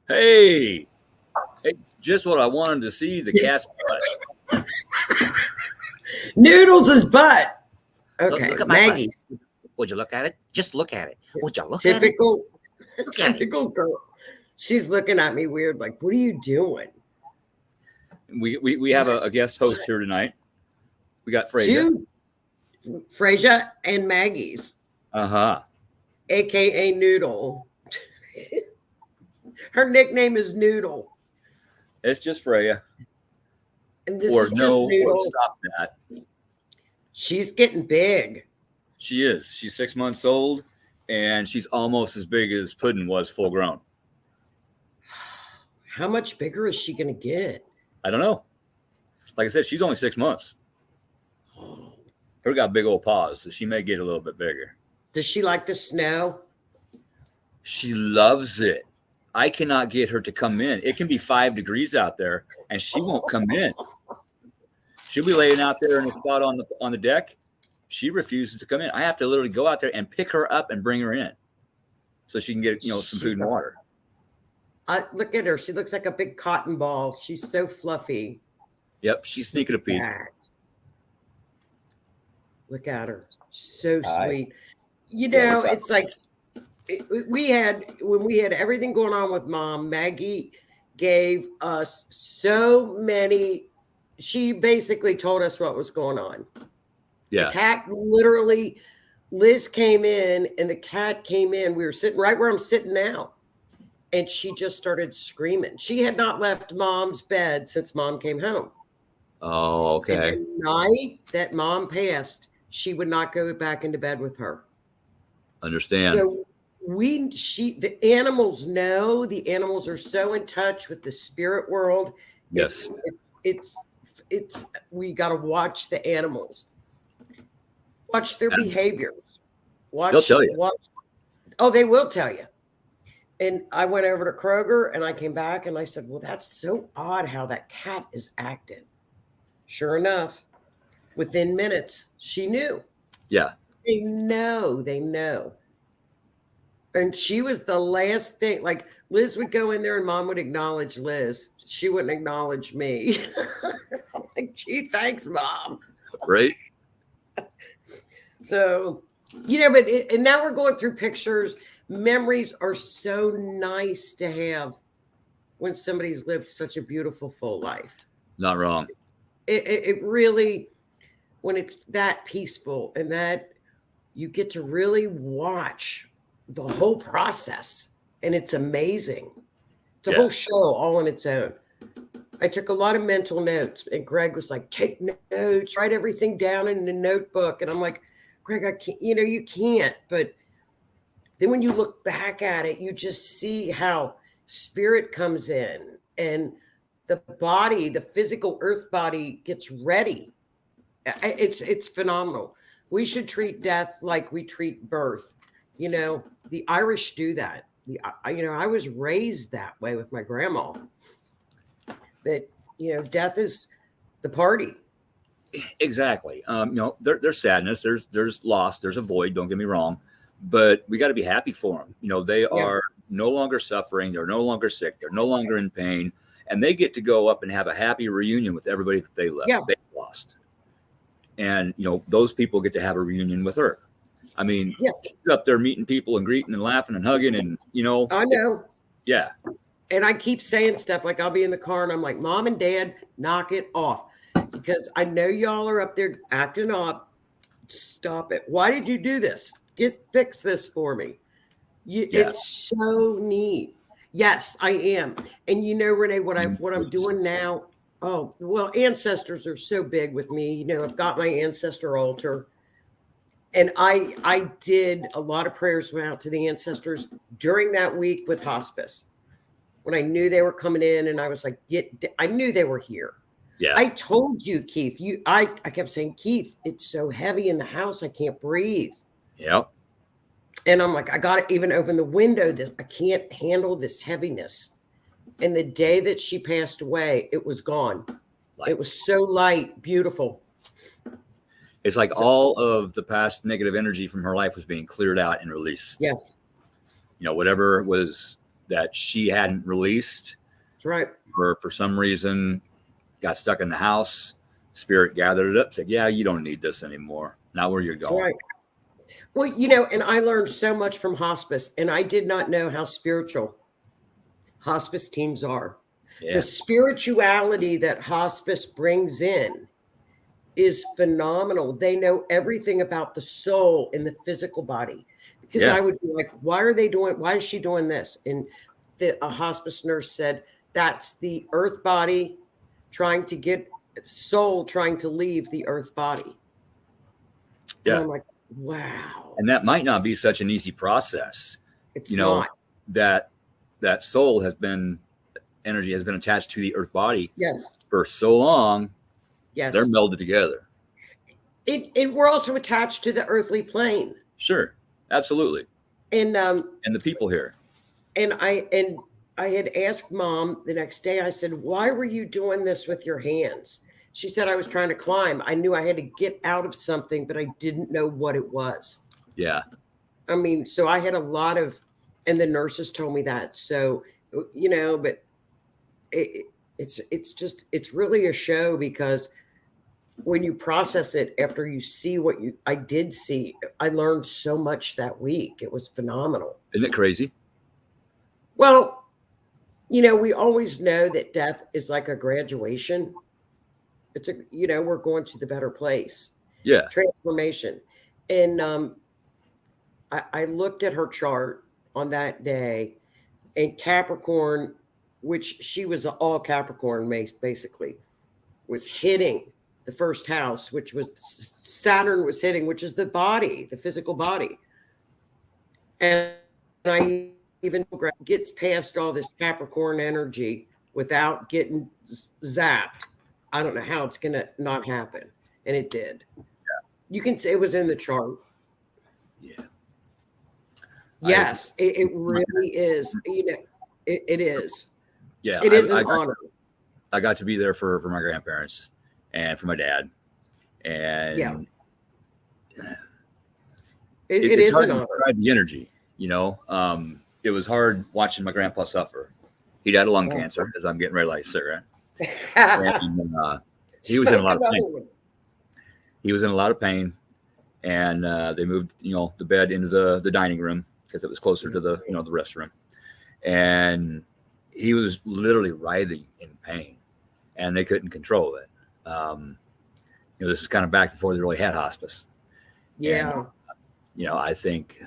Hey, hey, just what I wanted to see, the cat's butt. Noodles' butt. Okay, Look at my butt. Maggie's Would you look at it? Just look at it. Would you look typical, at it? Look at it. typical girl. She's looking at me weird, like, what are you doing? We have a guest host here tonight. We got Fraser. Two, Frasier and Maggie's, Uh-huh. aka Noodle. Her nickname is Noodle, It's just Freya. and this Or is just no, or Noodle. stop that. She's getting big. She is. She's 6 months old, and she's almost as big as Puddin was full grown. How much bigger is she gonna get? I don't know. Like I said, she's only 6 months. Oh, Her got big old paws, so she may get a little bit bigger. does she like the snow? She loves it. I cannot get her to come in. It can be 5 degrees out there, and she won't come in. She'll be laying out there in a spot on the deck. She refuses to come in. I have to literally go out there and pick her up and bring her in, so she can get some food and water. Look at her. She looks like a big cotton ball. She's so fluffy. Yep, she's sneaking a peek. That. Look at her. So Hi. sweet. You Yeah, know, what's up? it's like when we had everything going on with Mom, Maggie gave us so many. She basically told us what was going on. Yeah, The cat literally, Liz came in and the cat came in. We were sitting right where I'm sitting now. And she just started screaming. She had not left Mom's bed since Mom came home. Oh, And okay. the night that Mom passed, she would not go back into bed with her. Understand. So the animals know. The animals are so in touch with the spirit world. Yes. It's we got to watch the animals, watch their behaviors. They'll tell you. Oh, they will tell you. And I went over to Kroger and I came back and I said, well, that's so odd how that cat is acting. Sure enough, within minutes, she knew. Yeah. They know. And she was the last thing. Like Liz would go in there and Mom would acknowledge Liz. She wouldn't acknowledge me. I'm like, gee, thanks, Mom. Right. So, and now we're going through pictures. Memories are so nice to have when somebody's lived such a beautiful, full life. Not wrong. It really, when it's that peaceful and that you get to really watch the whole process, and it's amazing. It's a whole show all on its own. I took a lot of mental notes, and Greg was like, take notes, write everything down in a notebook. And I'm like, Greg, I can't, you can't. But then when you look back at it, you just see how spirit comes in and the body, the physical earth body gets ready. It's phenomenal. We should treat death like we treat birth. The Irish do that. I was raised that way with my grandma. That, death is the party. Exactly. There's sadness, there's loss, there's a void. Don't get me wrong, but we got to be happy for them. They are no longer suffering. They're no longer sick. They're no longer in pain, and they get to go up and have a happy reunion with everybody that they left. Yeah. They lost, and those people get to have a reunion with her. I mean, she's up there meeting people and greeting and laughing and hugging, and I know. Yeah. And I keep saying stuff like I'll be in the car and I'm like, Mom and Dad, knock it off. Because I know y'all are up there acting up. Stop it. Why did you do this? Fix this for me. It's so neat. Yes, I am. And Renee, what I'm doing now. Oh, well, ancestors are so big with me. I've got my ancestor altar. And I did a lot of prayers went out to the ancestors during that week with hospice. When I knew they were coming in and I was like, I knew they were here. Yeah. I told you, Keith, I kept saying, Keith, it's so heavy in the house. I can't breathe. Yep. And I'm like, I got to even open the window. I can't handle this heaviness. And the day that she passed away, it was gone. It was so light, beautiful. It's like all of the past negative energy from her life was being cleared out and released. Yes. Whatever was that she hadn't released. That's right. For some reason, got stuck in the house. Spirit gathered it up, said, "Yeah, you don't need this anymore. Not where you're That's going." right. Well, and I learned so much from hospice, and I did not know how spiritual hospice teams are. Yeah. The spirituality that hospice brings in is phenomenal. They know everything about the soul and the physical body. Because Yeah. I would be like, why is she doing this? And a hospice nurse said, that's the earth body trying to get soul trying to leave the earth body. Yeah. And I'm like, wow. And that might not be such an easy process. It's not. not. That soul energy has been attached to the earth body Yes. for so long. Yes. They're melded together. We're also attached to the earthly plane. Sure. Absolutely. And the people here. And I had asked Mom the next day, I said, why were you doing this with your hands? She said, I was trying to climb. I knew I had to get out of something, but I didn't know what it was. Yeah. I mean, so I had a lot of, and the nurses told me that. So, but it's really a show, because when you process it after you see I did see, I learned so much that week. It was phenomenal. Isn't it crazy? Well, we always know that death is like a graduation. It's we're going to the better place. Yeah. Transformation. And I looked at her chart on that day, and Capricorn, which she was all Capricorn basically, was hitting the first house, which was Saturn was hitting, which is the body, the physical body. And I even gets past all this Capricorn energy without getting zapped. I don't know how it's going to not happen. And it did. Yeah. You can say it was in the chart. Yeah. Yes, it really is. It is. Yeah. It is an honor. I got to be there for my grandparents and for my dad. And yeah. It's is hard an to honor. describe the energy, it was hard watching my grandpa suffer. He'd had a lung cancer, as I'm getting ready to light a cigarette. And, he was in a lot of pain. He was in a lot of pain, and they moved, the bed into the dining room because it was closer to the restroom. And he was literally writhing in pain, and they couldn't control it. This is kind of back before they really had hospice. Yeah. And, I think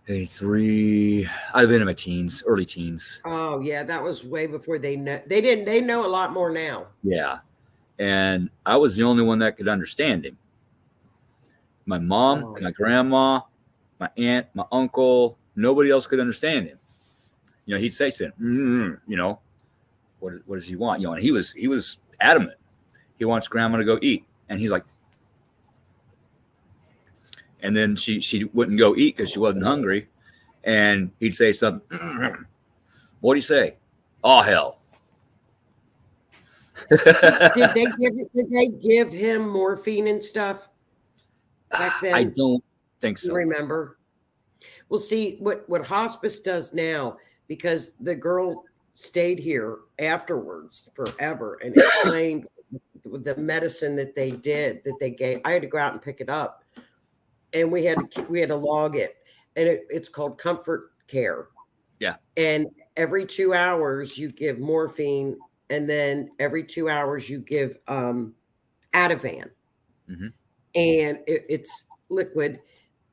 83, I've been in my teens, early teens. Oh yeah. That was way before they know a lot more now. Yeah. And I was the only one that could understand him. My mom, my grandma, my aunt, my uncle, nobody else could understand him. He'd say something, what does he want? And he was adamant. He wants grandma to go eat. And he's like, and then she wouldn't go eat because she wasn't hungry. And he'd say something. What do you say? Oh, hell. Did they give him morphine and stuff back then? I don't think so. You remember? Well, see what hospice does now, because the girl stayed here afterwards forever and explained the medicine that they gave. I had to go out and pick it up. And we had to log it, and it's called comfort care. Yeah. And every 2 hours you give morphine, and then every 2 hours you give Ativan, mm-hmm. and it's liquid,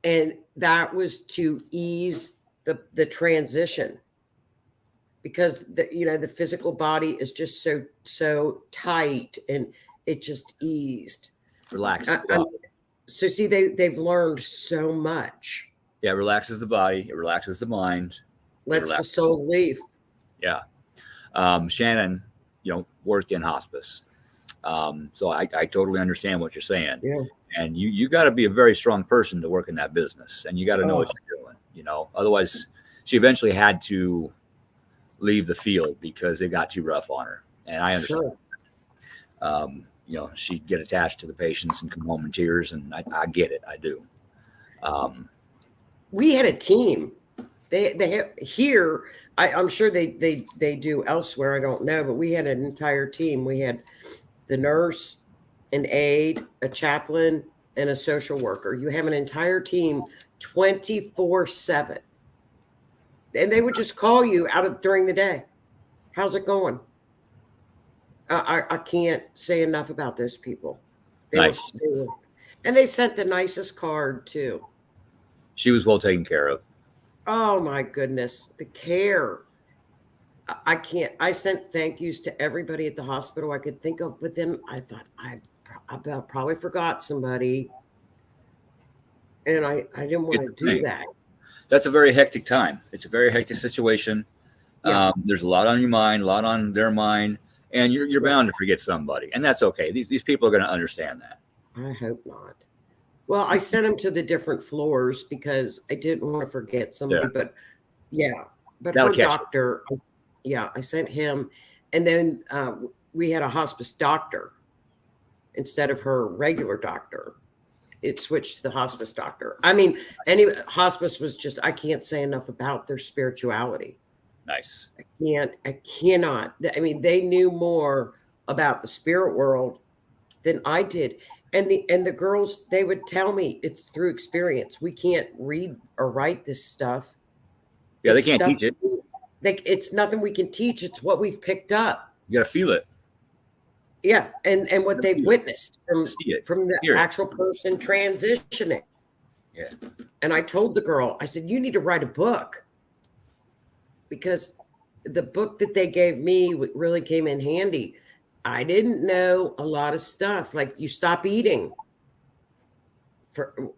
and that was to ease the transition, because the physical body is just so tight, and it just eased. Relax. So see, they've learned so much. Yeah, it relaxes the body. It relaxes the mind. Lets the soul leave. Yeah. Shannon, worked in hospice. So I totally understand what you're saying. Yeah. And you got to be a very strong person to work in that business. And you got to know what you're doing, Otherwise, she eventually had to leave the field because it got too rough on her. And I understand. Sure. She'd get attached to the patients and come home in tears, and I get it. I do. We had a team They have here. I'm sure they do elsewhere. I don't know, but we had an entire team. We had the nurse, an aide, a chaplain, and a social worker. You have an entire team 24/7, and they would just call you out of during the day. How's it going? I can't say enough about those people. Nice. And they sent the nicest card too. She was well taken care of. Oh my goodness, the care. I can't. I sent thank yous to everybody at the hospital I could think of, but then I thought I probably forgot somebody, and I didn't want to do that. That's a very hectic time. It's a very hectic situation. Yeah. There's a lot on your mind, a lot on their mind, and you're bound to forget somebody, and that's okay. These people are going to understand that. I hope not. Well, I sent them to the different floors because I didn't want to forget somebody. But That'll her doctor, I sent him, and then we had a hospice doctor instead of her regular doctor. It switched to the hospice doctor. I mean, hospice was just, I can't say enough about their spirituality. Nice. I cannot. I mean, they knew more about the spirit world than I did. And the girls, they would tell me it's through experience. We can't read or write this stuff. Yeah, they can't teach it. It's nothing we can teach. It's what we've picked up. You got to feel it. Yeah, and what they've witnessed from the Hear actual person transitioning. Yeah. And I told the girl, I said, you need to write a book. Because the book that they gave me really came in handy. I didn't know a lot of stuff. Like you stop eating.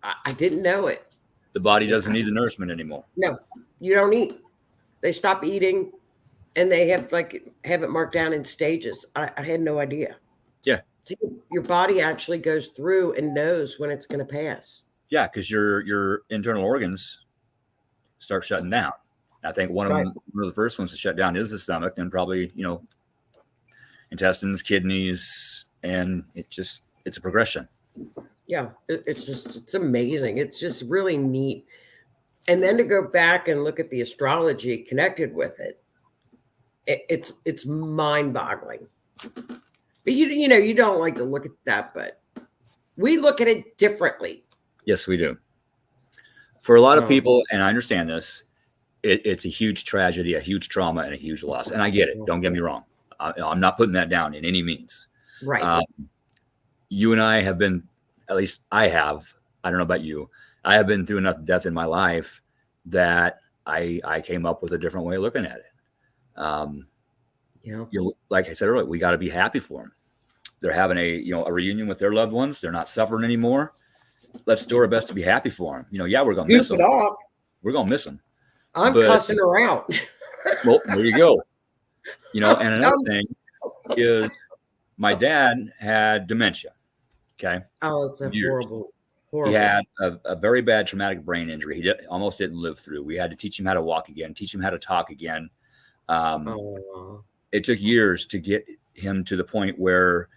I didn't know it. The body doesn't need the nourishment anymore. No, you don't eat. They stop eating, and they have it marked down in stages. I had no idea. Yeah. So your body actually goes through and knows when it's going to pass. Yeah, because your internal organs start shutting down. I think one of the first ones to shut down is the stomach, and probably intestines, kidneys, and it's a progression. Yeah, it's amazing. It's just really neat. And then to go back and look at the astrology connected with it, it's mind-boggling. But you don't like to look at that, but we look at it differently. Yes, we do. For a lot of people, and I understand this, it's a huge tragedy, a huge trauma, and a huge loss. And I get it. Don't get me wrong. I'm not putting that down in any means. Right. You and I have been, at least I have, I don't know about you, I have been through enough death in my life that I came up with a different way of looking at it. Like I said earlier, we got to be happy for them. They're having a reunion with their loved ones. They're not suffering anymore. Let's do our best to be happy for them. We're going to miss them. We're going to miss them. I'm cussing her out. Well, there you go. And another thing is my dad had dementia. Okay. Oh, it's a horrible. He had a very bad traumatic brain injury. He almost didn't live through. We had to teach him how to walk again, teach him how to talk again. It took years to get him to the point where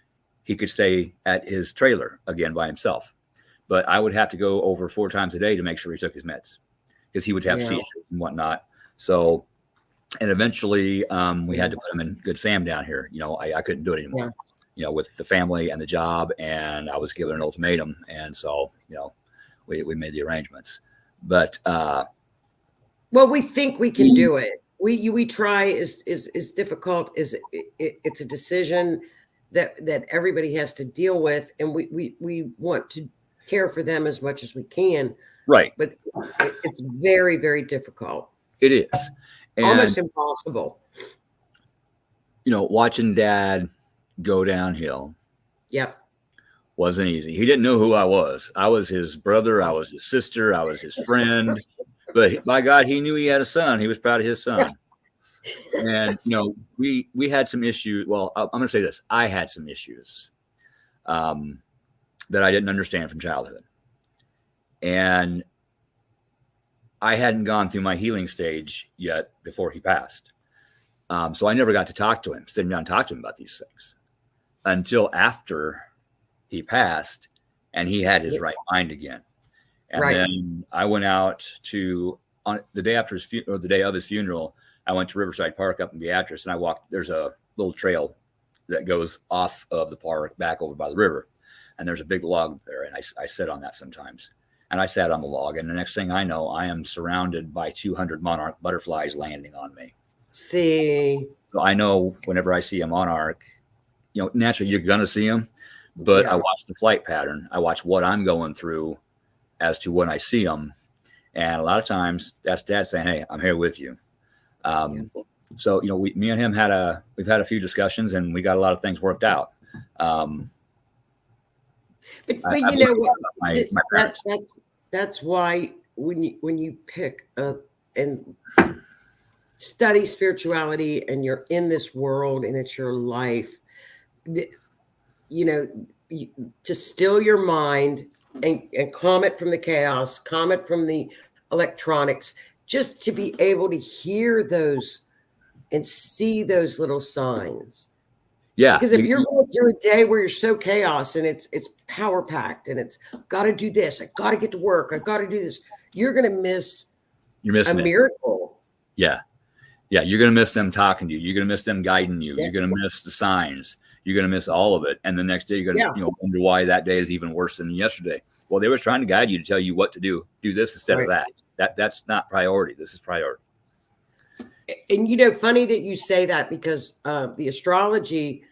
he could stay at his trailer again by himself. But I would have to go over 4 times a day to make sure he took his meds, because he would have seizures and whatnot. So, and eventually we had to put him in Good Sam down here. I couldn't do it anymore, with the family and the job, and I was given an ultimatum. And so, we made the arrangements, but, well, we think we can do it. We try is difficult. It's a decision that everybody has to deal with. And we want to care for them as much as we can. Right. But it's very, very difficult. It is. And, almost impossible. Watching Dad go downhill. Yep. Wasn't easy. He didn't know who I was. I was his brother. I was his sister. I was his friend. But by God, he knew he had a son. He was proud of his son. And, we had some issues. Well, I'm going to say this. I had some issues that I didn't understand from childhood. And I hadn't gone through my healing stage yet before he passed. So I never got to talk to him, sitting down and talk to him about these things until after he passed and he had his right mind again. And then I went out to on the day after or the day of his funeral, I went to Riverside Park up in Beatrice, and I walked. There's a little trail that goes off of the park back over by the river, and there's a big log there, and I sit on that sometimes. And I sat on the log, and the next thing I know, I am surrounded by 200 monarch butterflies landing on me. See, so I know whenever I see a monarch, naturally you're gonna see them, but I watch the flight pattern. I watch what I'm going through as to when I see them, and a lot of times that's Dad saying, "Hey, I'm here with you." So me and him we've had a few discussions, and we got a lot of things worked out. but you know what? That's why when you pick up and study spirituality, and you're in this world, and it's your life, to still your mind and calm it from the chaos, calm it from the electronics, just to be able to hear those and see those little signs. Yeah. Because if you're going through a day where you're so chaos and it's power packed and it's got to do this, I got to get to work, I got to do this, you're going to miss a miracle. Yeah. You're going to miss them talking to you. You're going to miss them guiding you. You're going to miss the signs. You're going to miss all of it. And the next day you're going to wonder why that day is even worse than yesterday. Well, they were trying to guide you to tell you what to do. Do this instead of that. That's not priority. This is priority. And funny that you say that, because the astrology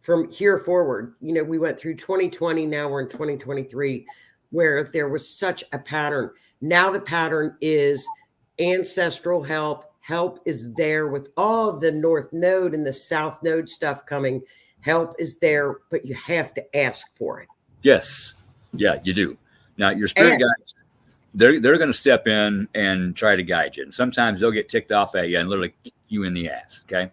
from here forward, we went through 2020, now we're in 2023, where there was such a pattern. Now the pattern is ancestral help. Help is there with all the North Node and the South Node stuff coming. Help is there, but you have to ask for it. Yes. Yeah, you do. Now your spirit guides, they're going to step in and try to guide you. And sometimes they'll get ticked off at you and literally kick you in the ass. Okay.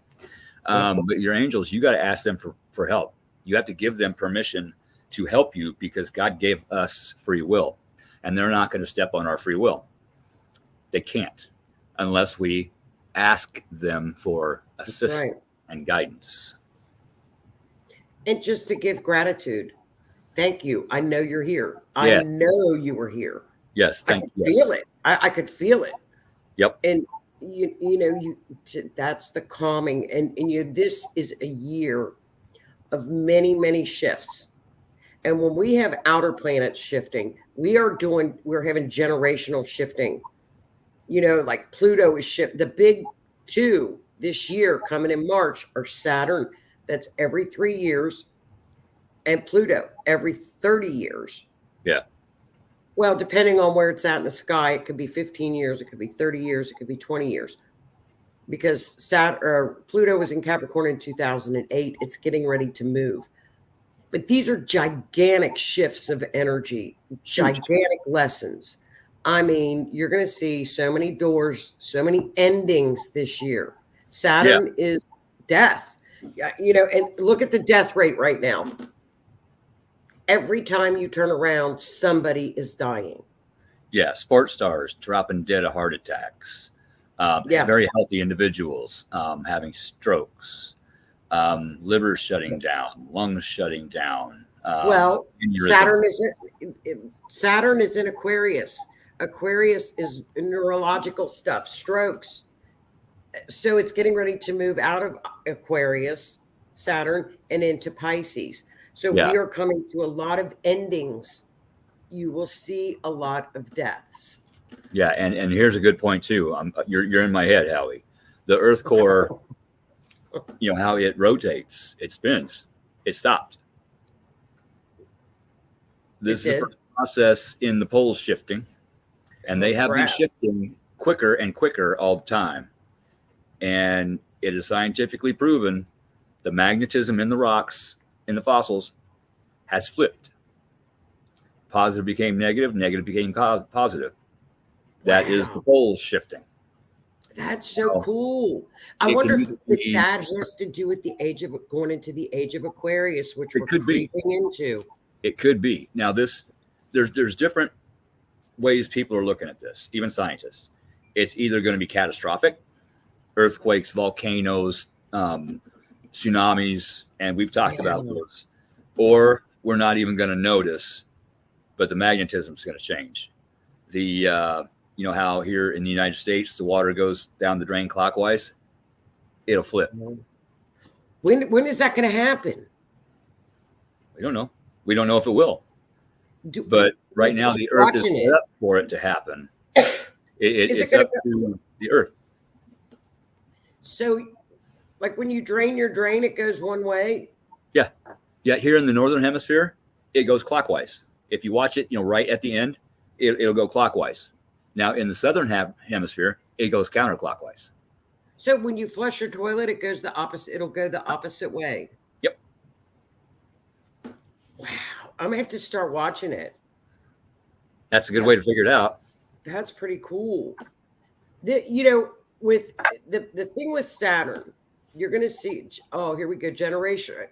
But your angels, you got to ask them for help. You have to give them permission to help you, because God gave us free will, and they're not going to step on our free will. They can't unless we ask them for assistance and guidance. And just to give gratitude. Thank you. I know you're here. I know you were here. Yes. Thank you. Feel it. I could feel it. Yep. And that's the calming. And this is a year of many, many shifts. And when we have outer planets shifting, we're having generational shifting. Like Pluto is shift. The big two this year coming in March are Saturn. That's every 3 years. And Pluto every 30 years. Yeah. Well, depending on where it's at in the sky, it could be 15 years, it could be 30 years, it could be 20 years. Because Pluto was in Capricorn in 2008. It's getting ready to move. But these are gigantic shifts of energy, gigantic lessons. I mean, you're going to see so many doors, so many endings this year. Saturn is death. And look at the death rate right now. Every time you turn around, somebody is dying. Yeah, sports stars dropping dead of heart attacks. Very healthy individuals having strokes, liver shutting down, lungs shutting down. Saturn is in Aquarius. Aquarius is neurological stuff, strokes. So it's getting ready to move out of Aquarius, Saturn, and into Pisces. So we are coming to a lot of endings. You will see a lot of deaths. Yeah, and here's a good point too. You're in my head, Howie. The Earth core, how it rotates, it spins, it stopped. This is the first process in the poles shifting, and they have been shifting quicker and quicker all the time. And it is scientifically proven the magnetism in the rocks, in the fossils, has flipped. Positive became negative, negative became positive. That is the poles shifting. That's so cool. I wonder if that has to do with the going into the age of Aquarius, which we're creeping into. It could be. Now, there's different ways people are looking at this, even scientists. It's either going to be catastrophic, earthquakes, volcanoes, tsunamis, and we've talked about those, or we're not even going to notice, but the magnetism is going to change. The You know how here in the United States the water goes down the drain clockwise? It'll flip. When is that going to happen? We don't know. We don't know if it will. Do, But right now the Earth is watching set it. up for it to happen. Is it It's gonna up to the Earth. So, like when you drain your drain, it goes one way. Yeah, here in the northern hemisphere, it goes clockwise. If you watch it, right at the end, it'll go clockwise. Now in the southern hemisphere, it goes counterclockwise. So when you flush your toilet, it goes the opposite. It'll go the opposite way. Yep. Wow, I'm gonna have to start watching it. That's a good way to figure it out. That's pretty cool. With the thing with Saturn, you're going to see. Oh, here we go.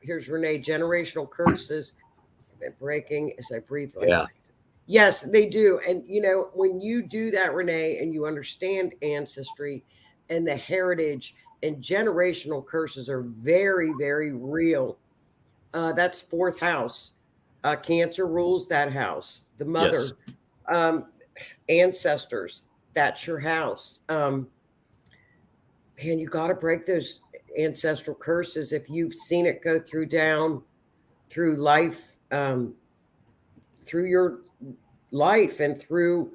Here's Renee. Generational curses breaking as I breathe. Yeah. Yes, they do. And when you do that, Renee, and you understand ancestry and the heritage and generational curses are very, very real. That's fourth house. Cancer rules that house. The mother. Yes. Ancestors, that's your house. Man, you got to break those ancestral curses if you've seen it go through life, through your life and through.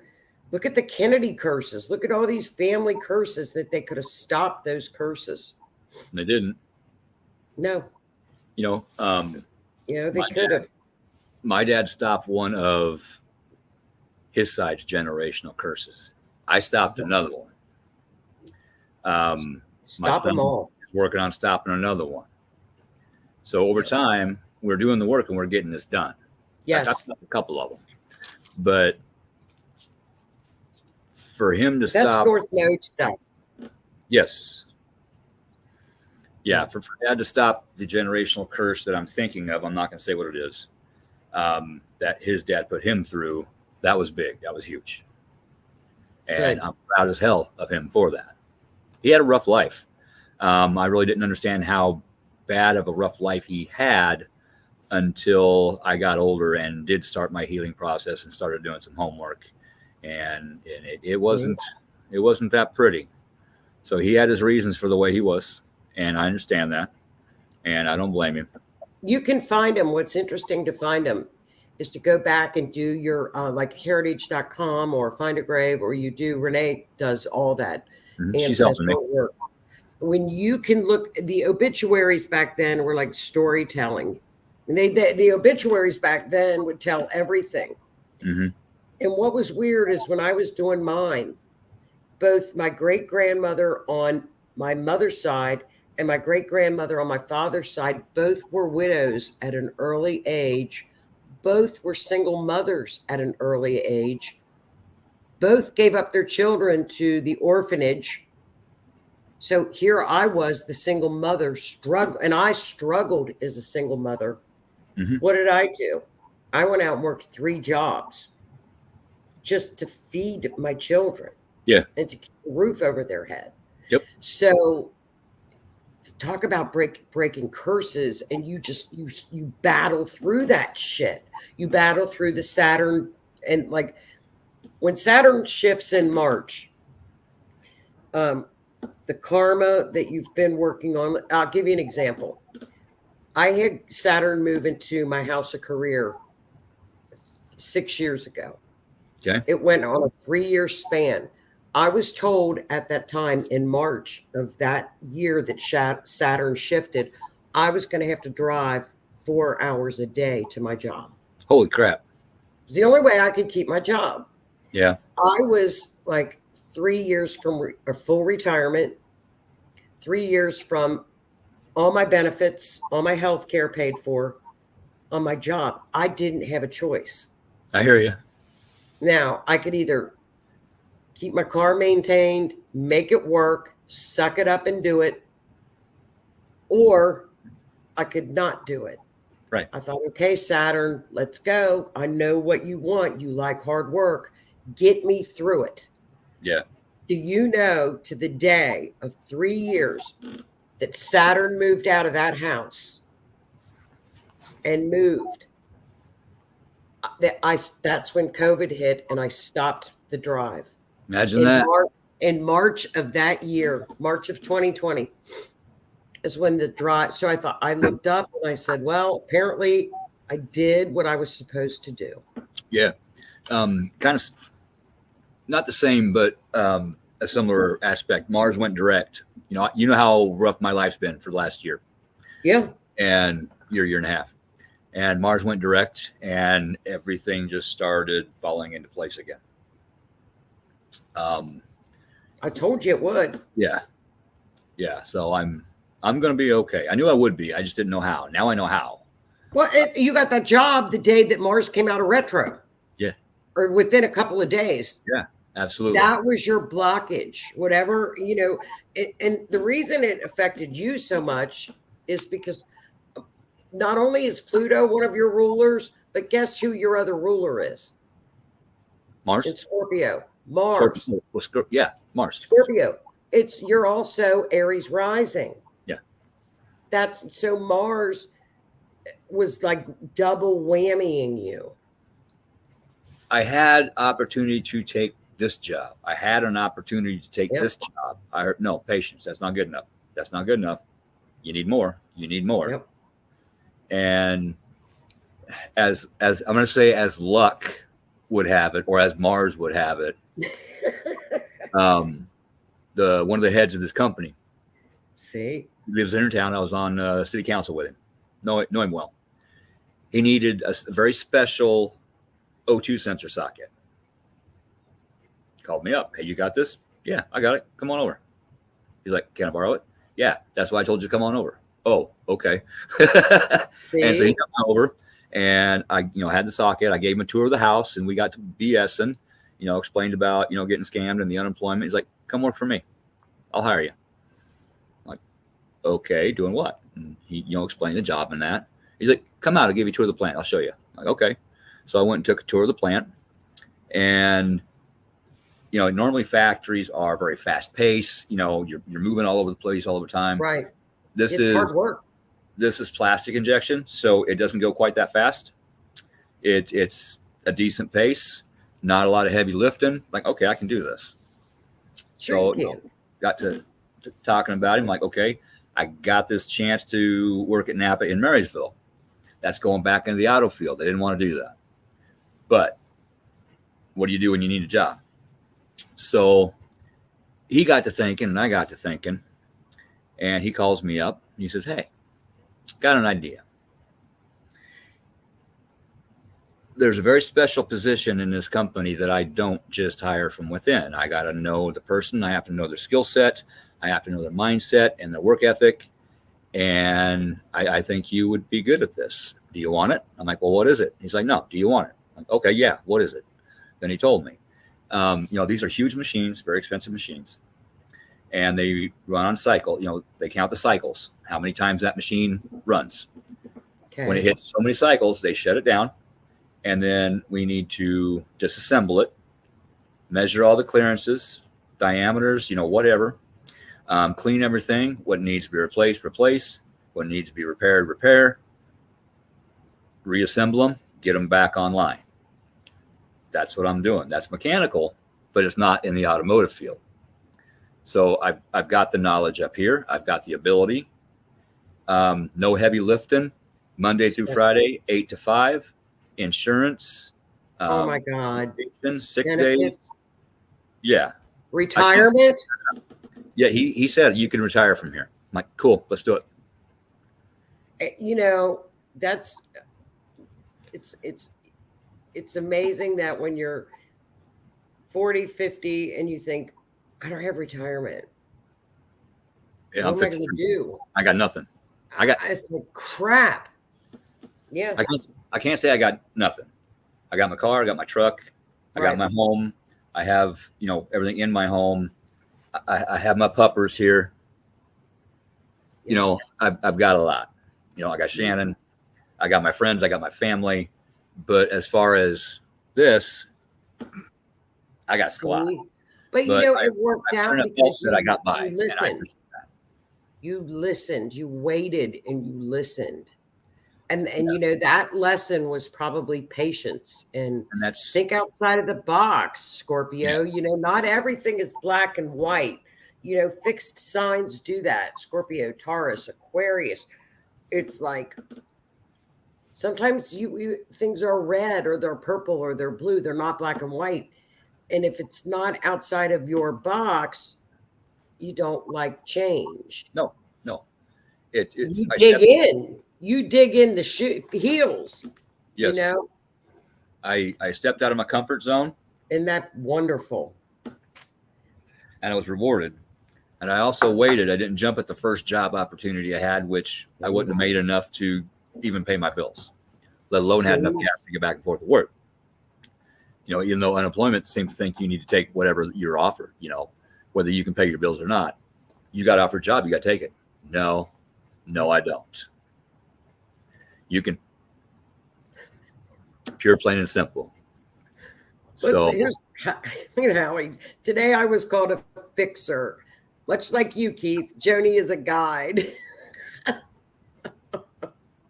Look at the Kennedy curses. Look at all these family curses that they could have stopped those curses. They didn't. No. They could have. My dad stopped one of his side's generational curses. I stopped another one. Stop them all. Working on stopping another one. So over time, we're doing the work and we're getting this done. Yes. I stopped a couple of them. But for him to That's stop. North Node stuff. Yes. Yeah, for dad to stop the generational curse that I'm thinking of, I'm not going to say what it is, that his dad put him through. That was big. That was huge. And I'm proud as hell of him for that. He had a rough life. I really didn't understand how bad of a rough life he had until I got older and did start my healing process and started doing some homework. And it wasn't that pretty. So he had his reasons for the way he was. And I understand that. And I don't blame him. You can find him. What's interesting to find him is to go back and do your like heritage.com or find a grave, or you do. Renee does all that. She's helping me. Work. When you can look, the obituaries back then were like storytelling. And the obituaries back then would tell everything. Mm-hmm. And what was weird is when I was doing mine, both my great grandmother on my mother's side and my great grandmother on my father's side, both were widows at an early age. Both were single mothers at an early age. Both gave up their children to the orphanage. So here I was, the single mother, and I struggled as a single mother. Mm-hmm. What did I do? I went out and worked 3 jobs just to feed my children. Yeah. And to keep a roof over their head. Yep. So talk about breaking curses, and you battle through that shit. You battle through the Saturn, and like when Saturn shifts in March, the karma that you've been working on. I'll give you an example. I had Saturn move into my house of career 6 years ago. Okay. It went on a 3-year span. I was told at that time in March of that year that Saturn shifted, I was going to have to drive 4 hours a day to my job. Holy crap. It was the only way I could keep my job. Yeah. I was like 3 years from a full retirement, 3 years from all my benefits, all my health care paid for on my job. I didn't have a choice. I hear you. Now, I could either keep my car maintained, make it work, suck it up and do it, or I could not do it. Right. I thought, okay, Saturn, let's go. I know what you want. You like hard work. Get me through it. Yeah. Do you know, to the day of 3 years that Saturn moved out of that house and moved, that's when COVID hit and I stopped the drive. Imagine in that. In March of that year, March of 2020, is when the drive. So I looked up and I said, well, apparently I did what I was supposed to do. Yeah. Kind of not the same, but a similar aspect. Mars went direct. You know how rough my life's been for the last year Yeah. and year and a half. And Mars went direct, and everything just started falling into place again. I told you it would. Yeah. So I'm gonna be okay. I knew I would be. I just didn't know how. Now I know how. Well, you got that job the day that Mars came out of retro. Yeah. Or within a couple of days. Yeah, absolutely. That was your blockage, whatever, and the reason it affected you so much is because not only is Pluto one of your rulers, but guess who your other ruler is? Mars. In Scorpio. Mars. Yeah, Mars. Scorpio. You're also Aries rising. Yeah. So Mars was like double whammying you. I had opportunity to take this job. I had an opportunity to take this job. I heard, no, patience. That's not good enough. That's not good enough. You need more. You need more. Yep. And as I'm going to say, as luck would have it, or as Mars would have it, one of the heads of this company, see, he lives in town. I was on city council with him. Know him well. He needed a very special O2 sensor socket. Called me up. Hey, you got this? Yeah, I got it. Come on over. He's like, can I borrow it? Yeah, that's why I told you to come on over. Oh, okay. And so he comes over, and I, had the socket. I gave him a tour of the house, and we got to BSing, explained about, getting scammed and the unemployment. He's like, come work for me. I'll hire you. I'm like, okay, doing what? And he, explained the job and that. He's like, come out. I'll give you a tour of the plant. I'll show you. I'm like, okay. So I went and took a tour of the plant, and normally factories are very fast paced. You're moving all over the place all the time. Right. This is hard work. This is plastic injection, so it doesn't go quite that fast. It's a decent pace, not a lot of heavy lifting. Like, okay, I can do this. Sure, so got to talking about him. Like, okay, I got this chance to work at Napa in Marysville. That's going back into the auto field. They didn't want to do that. But what do you do when you need a job? So he got to thinking, and I got to thinking, and he calls me up. And he says, hey, got an idea. There's a very special position in this company that I don't just hire from within. I got to know the person. I have to know their skill set. I have to know their mindset and their work ethic. And I think you would be good at this. Do you want it? I'm like, well, what is it? He's like, no, do you want it? I'm like, okay, yeah, what is it? Then he told me, these are huge machines, very expensive machines. And they run on cycle. They count the cycles, how many times that machine runs. Okay. When it hits so many cycles, they shut it down. And then we need to disassemble it, measure all the clearances, diameters, whatever, clean everything. What needs to be replaced, replace. What needs to be repaired, repair. Reassemble them, get them back online. That's what I'm doing. That's mechanical, but it's not in the automotive field. So I've got the knowledge up here. I've got the ability. No heavy lifting, Monday through Friday, 8 to 5. Insurance. Oh my God. Sick days. Yeah. Retirement. Yeah. He said you can retire from here. I'm like, cool, let's do it. It's amazing that when you're 40, 50 and you think, I don't have retirement. Yeah, what am I going to do? I got nothing. It's like crap. Yeah. I can't say I got nothing. I got my car. I got my truck. I got my home. I have, everything in my home. I have my puppers here. I've got a lot. I got Shannon. I got my friends. I got my family. But as far as this, I got a lot. But it worked out because that I got by. You listened. You listened. You waited and you listened. And you know, that lesson was probably patience and And that's think outside of the box, Scorpio. You know, not everything is black and white. You know, fixed signs do that. Scorpio, Taurus, Aquarius. It's like sometimes things are red or they're purple or they're blue. They're not black and white. And if it's not outside of your box, you don't like change. no. It's You I dig stepped, in. You dig in the heels. You yes. know, I stepped out of my comfort zone, and that's wonderful. and I was rewarded. And I also waited. I didn't jump at the first job opportunity I had, which I wouldn't have made enough to even pay my bills, let alone had enough See? gas to get back and forth to work. You know, even though unemployment seems to think you need to take whatever you're offered, you know, whether you can pay your bills or not. You got offered a job, you got to take it. No, I don't. You can, pure, plain and simple. So But here's, you know, today I was called a fixer, much like you, Keith. Joni is a guide.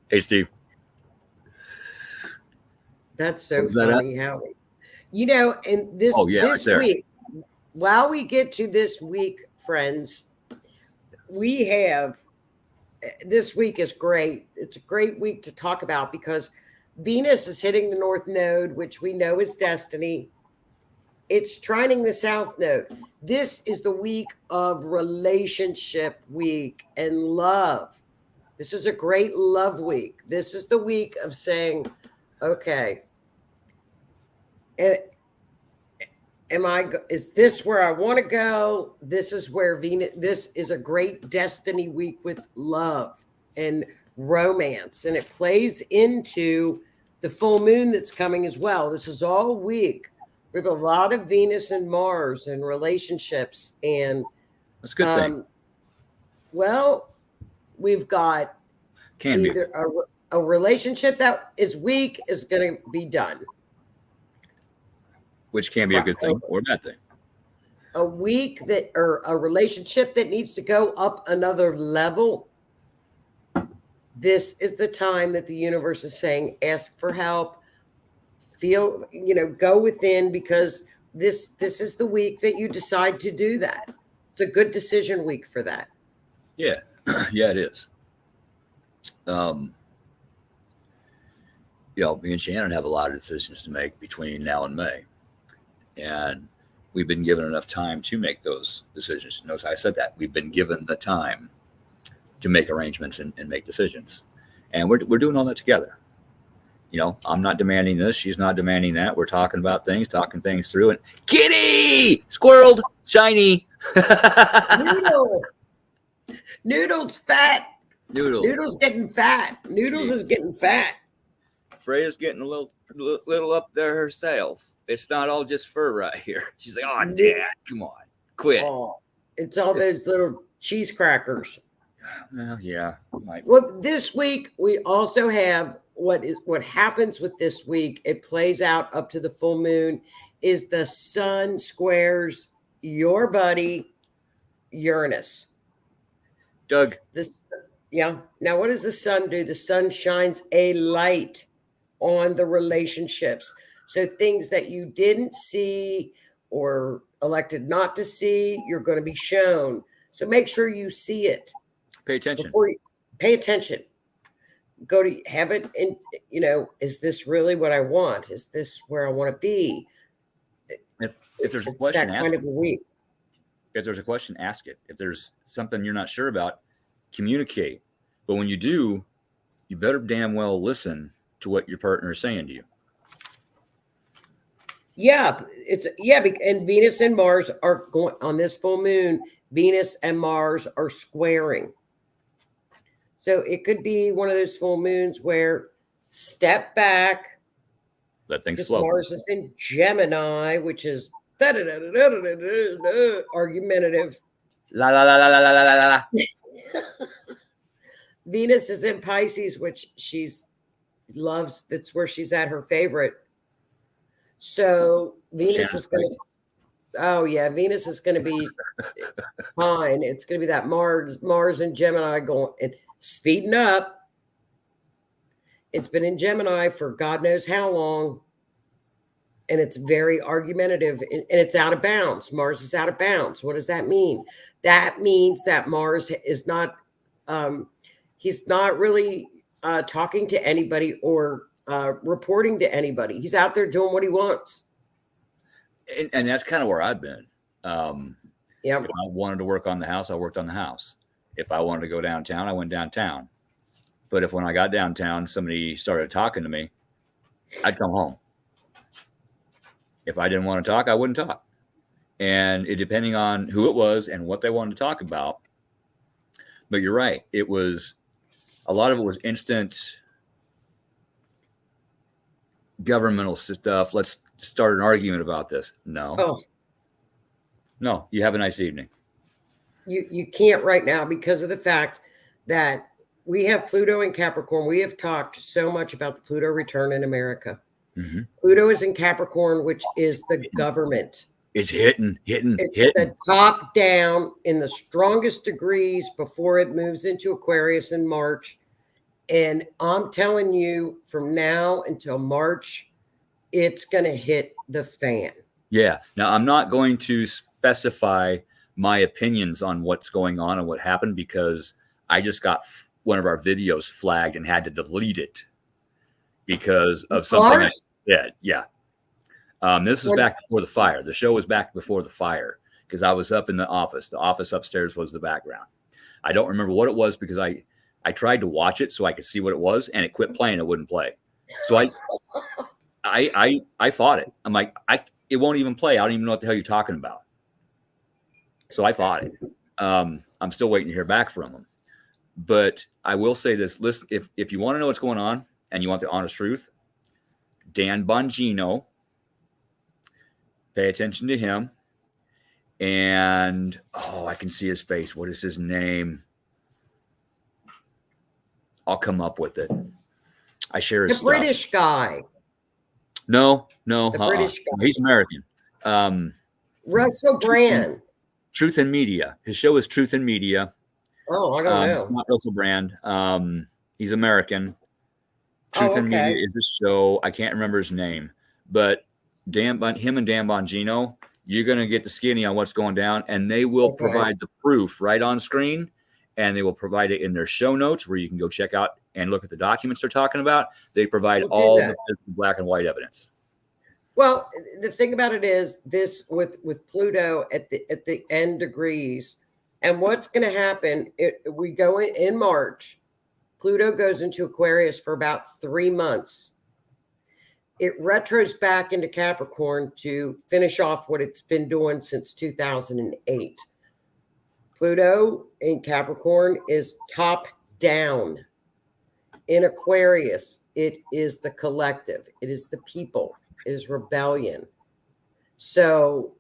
hey, Steve. That's so What's that funny, Howie. You know, and this Oh, yeah, this right there. week, while we get to this week, friends, we have this week is great. It's a great week to talk about because Venus is hitting the North Node, which we know is destiny. It's trining the South Node. This is the week of relationship week and love. This is a great love week. This is the week of saying, okay, is this where I want to go? This is where Venus, this is a great destiny week with love and romance. And it plays into the full moon that's coming as well. This is all week. We have a lot of Venus and Mars and relationships. And That's a good thing. well, we've got Can be. either a relationship that is weak is going to be done. Which can be a good thing or a bad thing. A week that, or a relationship that needs to go up another level. This is the time that the universe is saying, ask for help, feel, you know, go within, because this is the week that you decide to do that. It's a good decision week for that. Yeah. Yeah, it is. You know, me and Shannon have a lot of decisions to make between now and May. And we've been given enough time to make those decisions. Notice I said that. We've been given the time to make arrangements and make decisions. And we're doing all that together. You know, I'm not demanding this. She's not demanding that. We're talking about things, talking things through. And kitty, squirreled, shiny. Noodles fat. Noodles getting fat. Noodles is getting fat. Freya's getting a little up there herself. It's not all just fur right here. She's like, oh, Dad, come on, quit. Oh, it's all those little cheese crackers. Well, yeah. Well, this week we also have what happens with this week. It plays out up to the full moon. Is the sun squares your buddy Uranus? Doug. Yeah. Now, what does the sun do? The sun shines a light on the relationships. So things that you didn't see or elected not to see, you're going to be shown. So make sure you see it. Pay attention. Pay attention. Go to have it. And, you know, is this really what I want? Is this where I want to be? If there's a question, that kind of a week. If there's a question, ask it. If there's something you're not sure about, communicate. But when you do, you better damn well listen to what your partner is saying to you. Yeah, and Venus and Mars are going on this full moon. Venus and Mars are squaring. So it could be one of those full moons where step back. Let things flow. Mars is in Gemini, which is argumentative. La la la la la la la la. Venus is in Pisces, which she's loves. That's where she's at her favorite. So Venus is going to. Oh yeah, Venus is going to be fine. It's going to be that Mars and Gemini going and speeding up. It's been in Gemini for God knows how long. And it's very argumentative, and it's out of bounds. Mars is out of bounds. What does that mean? That means that Mars is not, he's not really talking to anybody or reporting to anybody. He's out there doing what he wants. And that's kind of where I've been. Yeah. If I wanted to work on the house, I worked on the house. If I wanted to go downtown, I went downtown. But if when I got downtown, somebody started talking to me, I'd come home. If I didn't want to talk, I wouldn't talk. And it depending on who it was and what they wanted to talk about. But you're right. It was a lot of it was instant governmental stuff. Let's start an argument about this. No. Oh, No, you have a nice evening. you can't right now because of the fact that we have Pluto in Capricorn. We have talked so much about the Pluto return in America. Mm-hmm. Pluto is in Capricorn, which is the government. It's hitting. It's the top down in the strongest degrees before it moves into Aquarius in March. And I'm telling you, from now until March, it's going to hit the fan. Yeah. Now, I'm not going to specify my opinions on what's going on and what happened because I just got one of our videos flagged and had to delete it because of something I said. Yeah. This was back before the fire. The show was back before the fire because I was up in the office. The office upstairs was the background. I don't remember what it was because I tried to watch it so I could see what it was and it quit playing. It wouldn't play. So I fought it. I'm like, it won't even play. I don't even know what the hell you're talking about. So I fought it. I'm still waiting to hear back from them. But I will say this. Listen, if you want to know what's going on and you want the honest truth, Dan Bongino, pay attention to him. And, I can see his face. What is his name? I'll come up with it. I share his The British guy. No. The British guy. He's American. Russell Brand. Truth in Media. His show is Truth in Media. Oh, I don't know. Not Russell Brand. He's American. Truth in Media is his show. I can't remember his name, but him and Dan Bongino, you're going to get the skinny on what's going down, and they will provide the proof right on screen, and they will provide it in their show notes where you can go check out and look at the documents they're talking about. They provide all the black and white evidence. Well, the thing about it is this with Pluto at the end degrees, and what's going to happen? We go in March. Pluto goes into Aquarius for about 3 months. It retros back into Capricorn to finish off what it's been doing since 2008. Pluto in Capricorn is top down. In Aquarius, it is the collective. It is the people. It is rebellion. So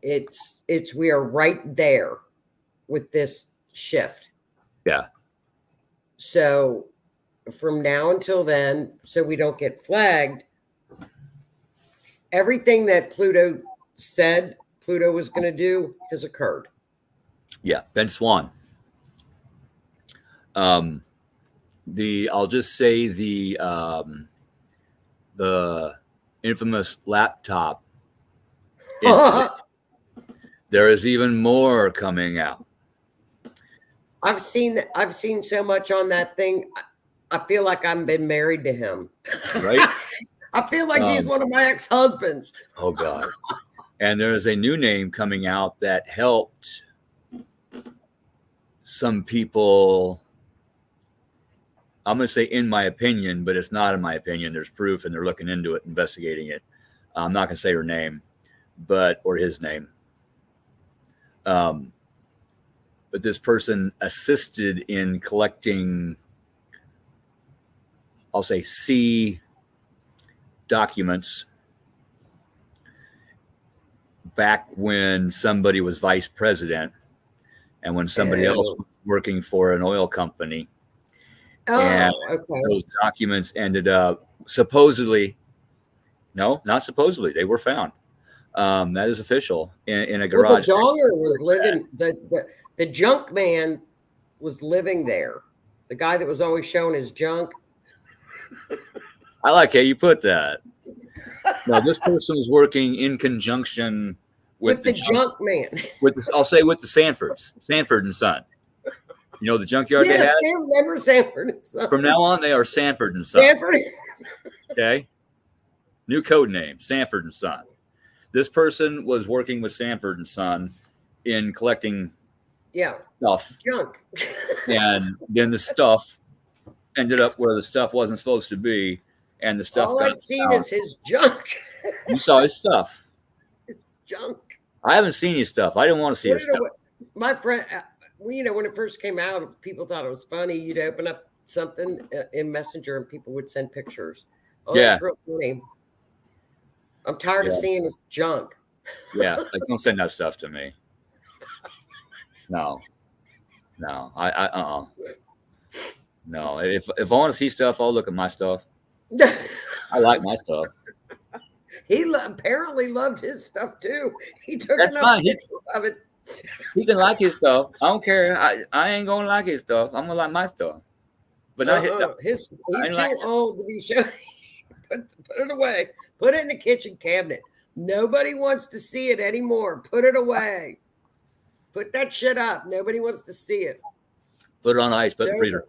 we are right there with this shift. Yeah. So from now until then, so we don't get flagged, everything that Pluto said Pluto was going to do has occurred. Yeah, Ben Swan. I'll just say the infamous laptop. There is even more coming out. I've seen so much on that thing. I feel like I've been married to him. Right? I feel like he's one of my ex-husbands. Oh God. And there's a new name coming out that helped some people. I'm going to say in my opinion, but it's not in my opinion. There's proof and they're looking into it, investigating it. I'm not going to say her name, or his name. But this person assisted in collecting, I'll say C documents back when somebody was vice president and when somebody else was working for an oil company. And those documents ended up supposedly, no, not supposedly, they were found. That is official in a garage. Well, the donger was living, the junk man was living there. The guy that was always showing his junk. I like how you put that. No, this person was working in conjunction with the junk man. I'll say with the Sanford and Son. You know the junkyard they Yes, had? Sam, remember Sanford and Son. From now on, they are Sanford and Son. Sanford. Okay. New code name, Sanford and Son. This person was working with Sanford and Son in collecting stuff. Junk. And then the stuff ended up where the stuff wasn't supposed to be. And the stuff All I've seen is his junk. You saw his stuff. Junk. I haven't seen his stuff. I didn't want to see his stuff. My friend, when it first came out, people thought it was funny. You'd open up something in Messenger and people would send pictures. Oh, Yeah. That's real funny. I'm tired of seeing his junk. Yeah, like don't send that stuff to me. No, no, no. If I want to see stuff, I'll look at my stuff. I like my stuff. He apparently loved his stuff too. He took That's enough fine. pictures of it. He can like his stuff. I don't care. I ain't gonna like his stuff. I'm gonna like my stuff. But he's too like old to be showing. Put it away. Put it in the kitchen cabinet. Nobody wants to see it anymore. Put it away. Put that shit up. Nobody wants to see it. Put it on ice. Put it in the freezer.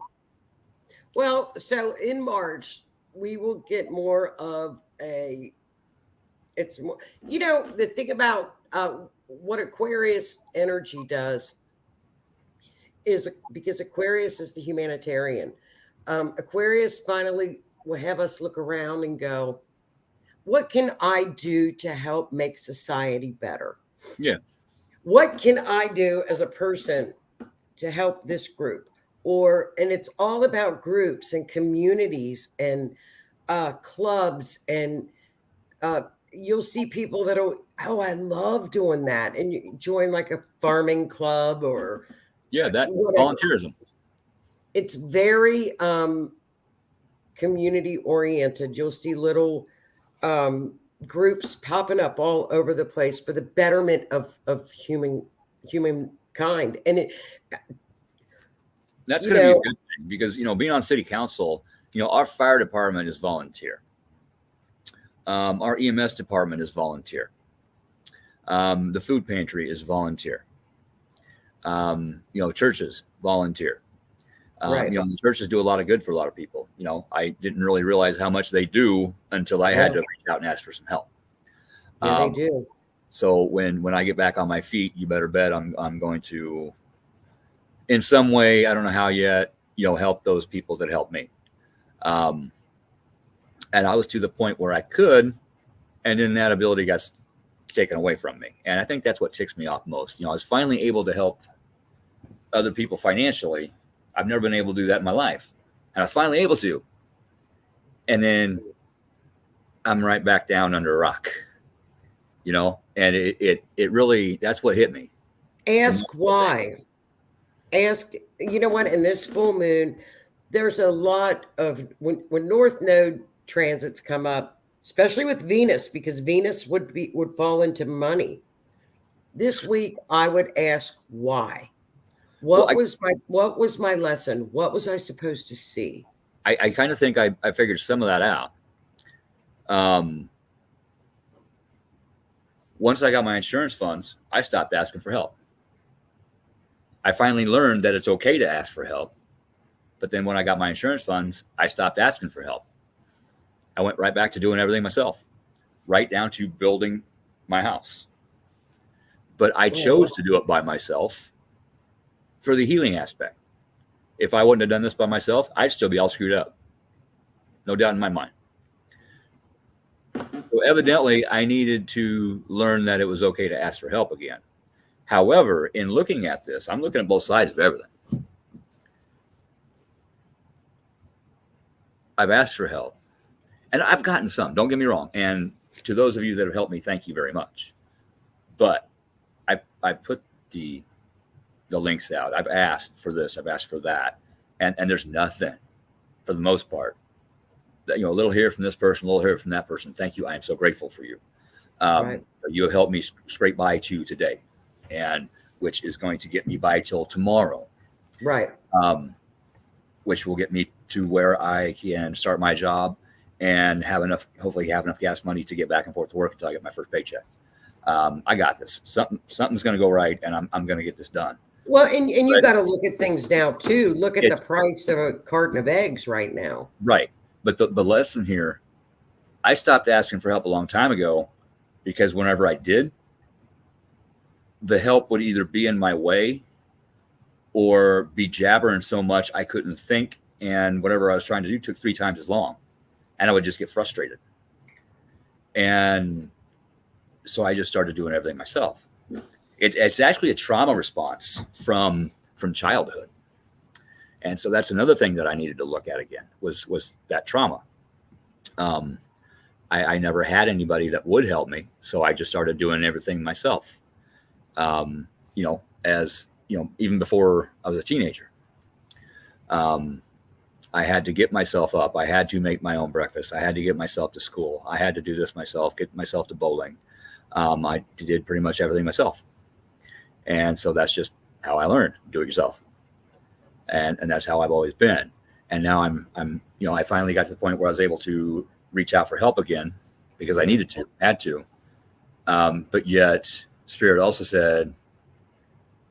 Well, so in March we will get more of a. It's more. You know the thing about what Aquarius energy does is because Aquarius is the humanitarian. Aquarius finally will have us look around and go, what can I do to help make society better? Yeah. What can I do as a person to help this group? And it's all about groups and communities and clubs. And you'll see people that I love doing that. And you join like a farming club or that volunteerism. It's very community oriented. You'll see little groups popping up all over the place for the betterment of humankind. And that's going to be a good thing because, being on city council, our fire department is volunteer. Our EMS department is volunteer. The food pantry is volunteer. Churches volunteer. Right. The churches do a lot of good for a lot of people. I didn't really realize how much they do until I had to reach out and ask for some help. Yeah, they do. So when I get back on my feet, you better bet I'm going to, in some way, I don't know how yet, help those people that help me. And I was to the point where I could, and then that ability got taken away from me. And I think that's what ticks me off most. I was finally able to help other people financially. I've never been able to do that in my life. And I was finally able to. And then I'm right back down under a rock, and it really, that's what hit me. Ask why. Ask, you know what, in this full moon, there's a lot of, when North Node transits come up, especially with Venus, because Venus would fall into money. This week, I would ask why. What was my lesson? What was I supposed to see? I kind of think I figured some of that out. Once I got my insurance funds, I stopped asking for help. I finally learned that it's okay to ask for help. But then when I got my insurance funds, I stopped asking for help. I went right back to doing everything myself, right down to building my house. But I chose to do it by myself for the healing aspect. If I wouldn't have done this by myself, I'd still be all screwed up. No doubt in my mind. So evidently, I needed to learn that it was okay to ask for help again. However, in looking at this, I'm looking at both sides of everything. I've asked for help, and I've gotten some, don't get me wrong. And to those of you that have helped me, thank you very much. But I put the links out. I've asked for this, I've asked for that. And there's nothing for the most part. A little here from this person, a little here from that person. Thank you. I am so grateful for you. Right. You have helped me scrape by to today, and which is going to get me by till tomorrow. Right. Which will get me to where I can start my job and hopefully have enough gas money to get back and forth to work until I get my first paycheck. I got this. Something's going to go right, and I'm going to get this done. Well, and you got to look at things now too. Look at the price of a carton of eggs right now. Right. But the lesson here, I stopped asking for help a long time ago, because whenever I did, the help would either be in my way or be jabbering so much I couldn't think, and whatever I was trying to do took 3 times as long, and I would just get frustrated. And so I just started doing everything myself. It's actually a trauma response from childhood. And so that's another thing that I needed to look at again was that trauma. I never had anybody that would help me, so I just started doing everything myself. Even before I was a teenager, I had to get myself up. I had to make my own breakfast. I had to get myself to school. I had to do this myself, get myself to bowling. I did pretty much everything myself. And so that's just how I learned, do it yourself. And that's how I've always been. And now I finally got to the point where I was able to reach out for help again, because I had to. But yet Spirit also said,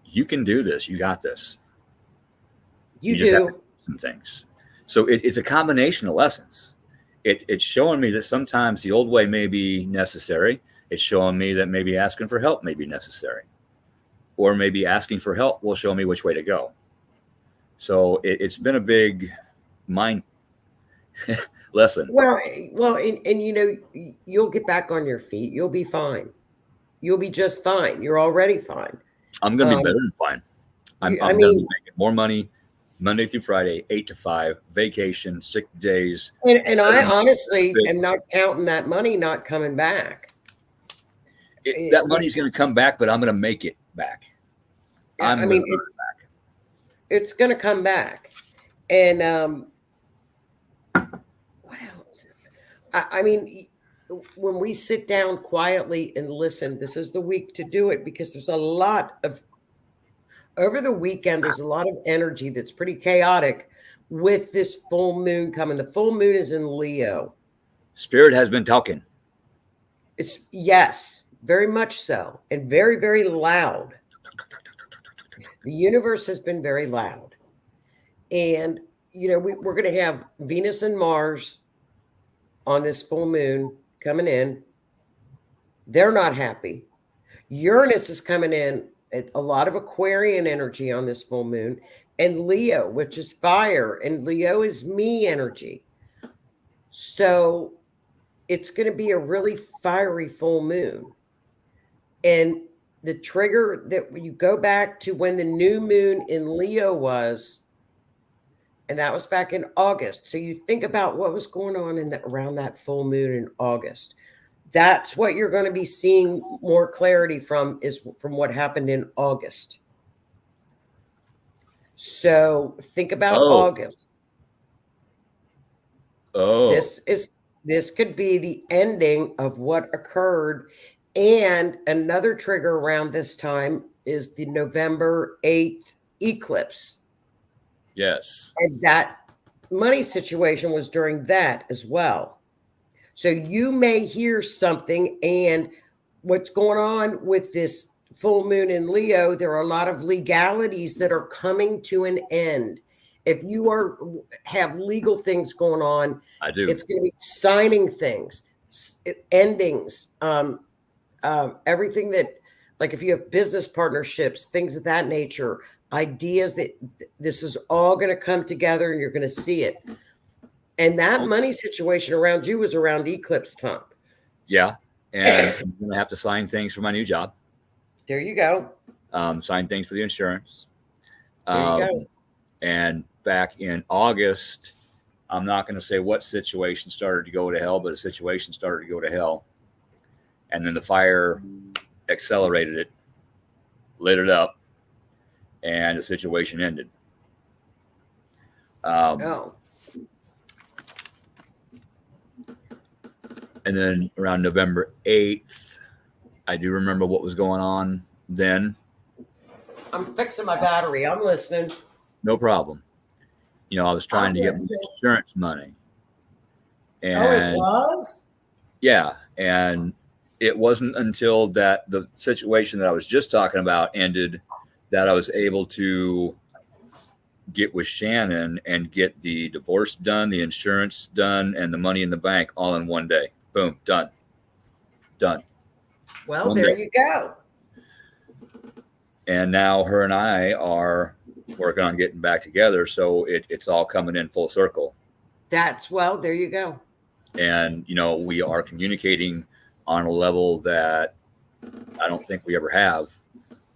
you can do this. You got this. You just have to do some things. So it's a combination of lessons. It's showing me that sometimes the old way may be necessary. It's showing me that maybe asking for help may be necessary, or maybe asking for help will show me which way to go. So it's been a big mind lesson. Well, and you'll get back on your feet. You'll be fine. You'll be just fine. You're already fine. I'm going to be better than fine. I'm going to be making more money Monday through Friday, 8 to 5, vacation, 6 days. And I honestly am not counting that money not coming back. That money's going to come back, but I'm going to make it back. It's going to come back. And what else? When we sit down quietly and listen, this is the week to do it, because there's a lot of, over the weekend, there's a lot of energy that's pretty chaotic with this full moon coming. The full moon is in Leo. Spirit has been talking. Yes, very much so. And very, very loud. The universe has been very loud. And, we're going to have Venus and Mars on this full moon coming in. They're not happy. Uranus is coming in, a lot of Aquarian energy on this full moon, and Leo, which is fire, and Leo is me energy. So it's going to be a really fiery full moon. And the trigger that when you go back to when the new moon in Leo was, and that was back in August. So you think about what was going on around that full moon in August. That's what you're going to be seeing more clarity from what happened in August. So think about August. This could be the ending of what occurred. And another trigger around this time is the November 8th eclipse. Yes. And that money situation was during that as well. So you may hear something, and what's going on with this full moon in Leo, there are a lot of legalities that are coming to an end. If you have legal things going on, I do. It's going to be signing things, endings, everything that, like if you have business partnerships, things of that nature, ideas that this is all going to come together and you're going to see it. And that money situation around you was around eclipse time. Yeah. And I'm going to have to sign things for my new job. There you go. Sign things for the insurance. There you go. And back in August, I'm not going to say what situation started to go to hell, but a situation started to go to hell. And then the fire accelerated it, lit it up, and the situation ended. And then around November 8th, I do remember what was going on then. I'm fixing my battery. I'm listening. No problem. I was trying to get my insurance money. Oh, it And was? yeah, and it wasn't until that the situation that I was just talking about ended that I was able to get with Shannon and get the divorce done, the insurance done, and the money in the bank all in one day. Boom, done. Done. Well, One there day. you go. And now her and I are working on getting back together. So it's all coming in full circle. Well, there you go. And, we are communicating on a level that I don't think we ever have.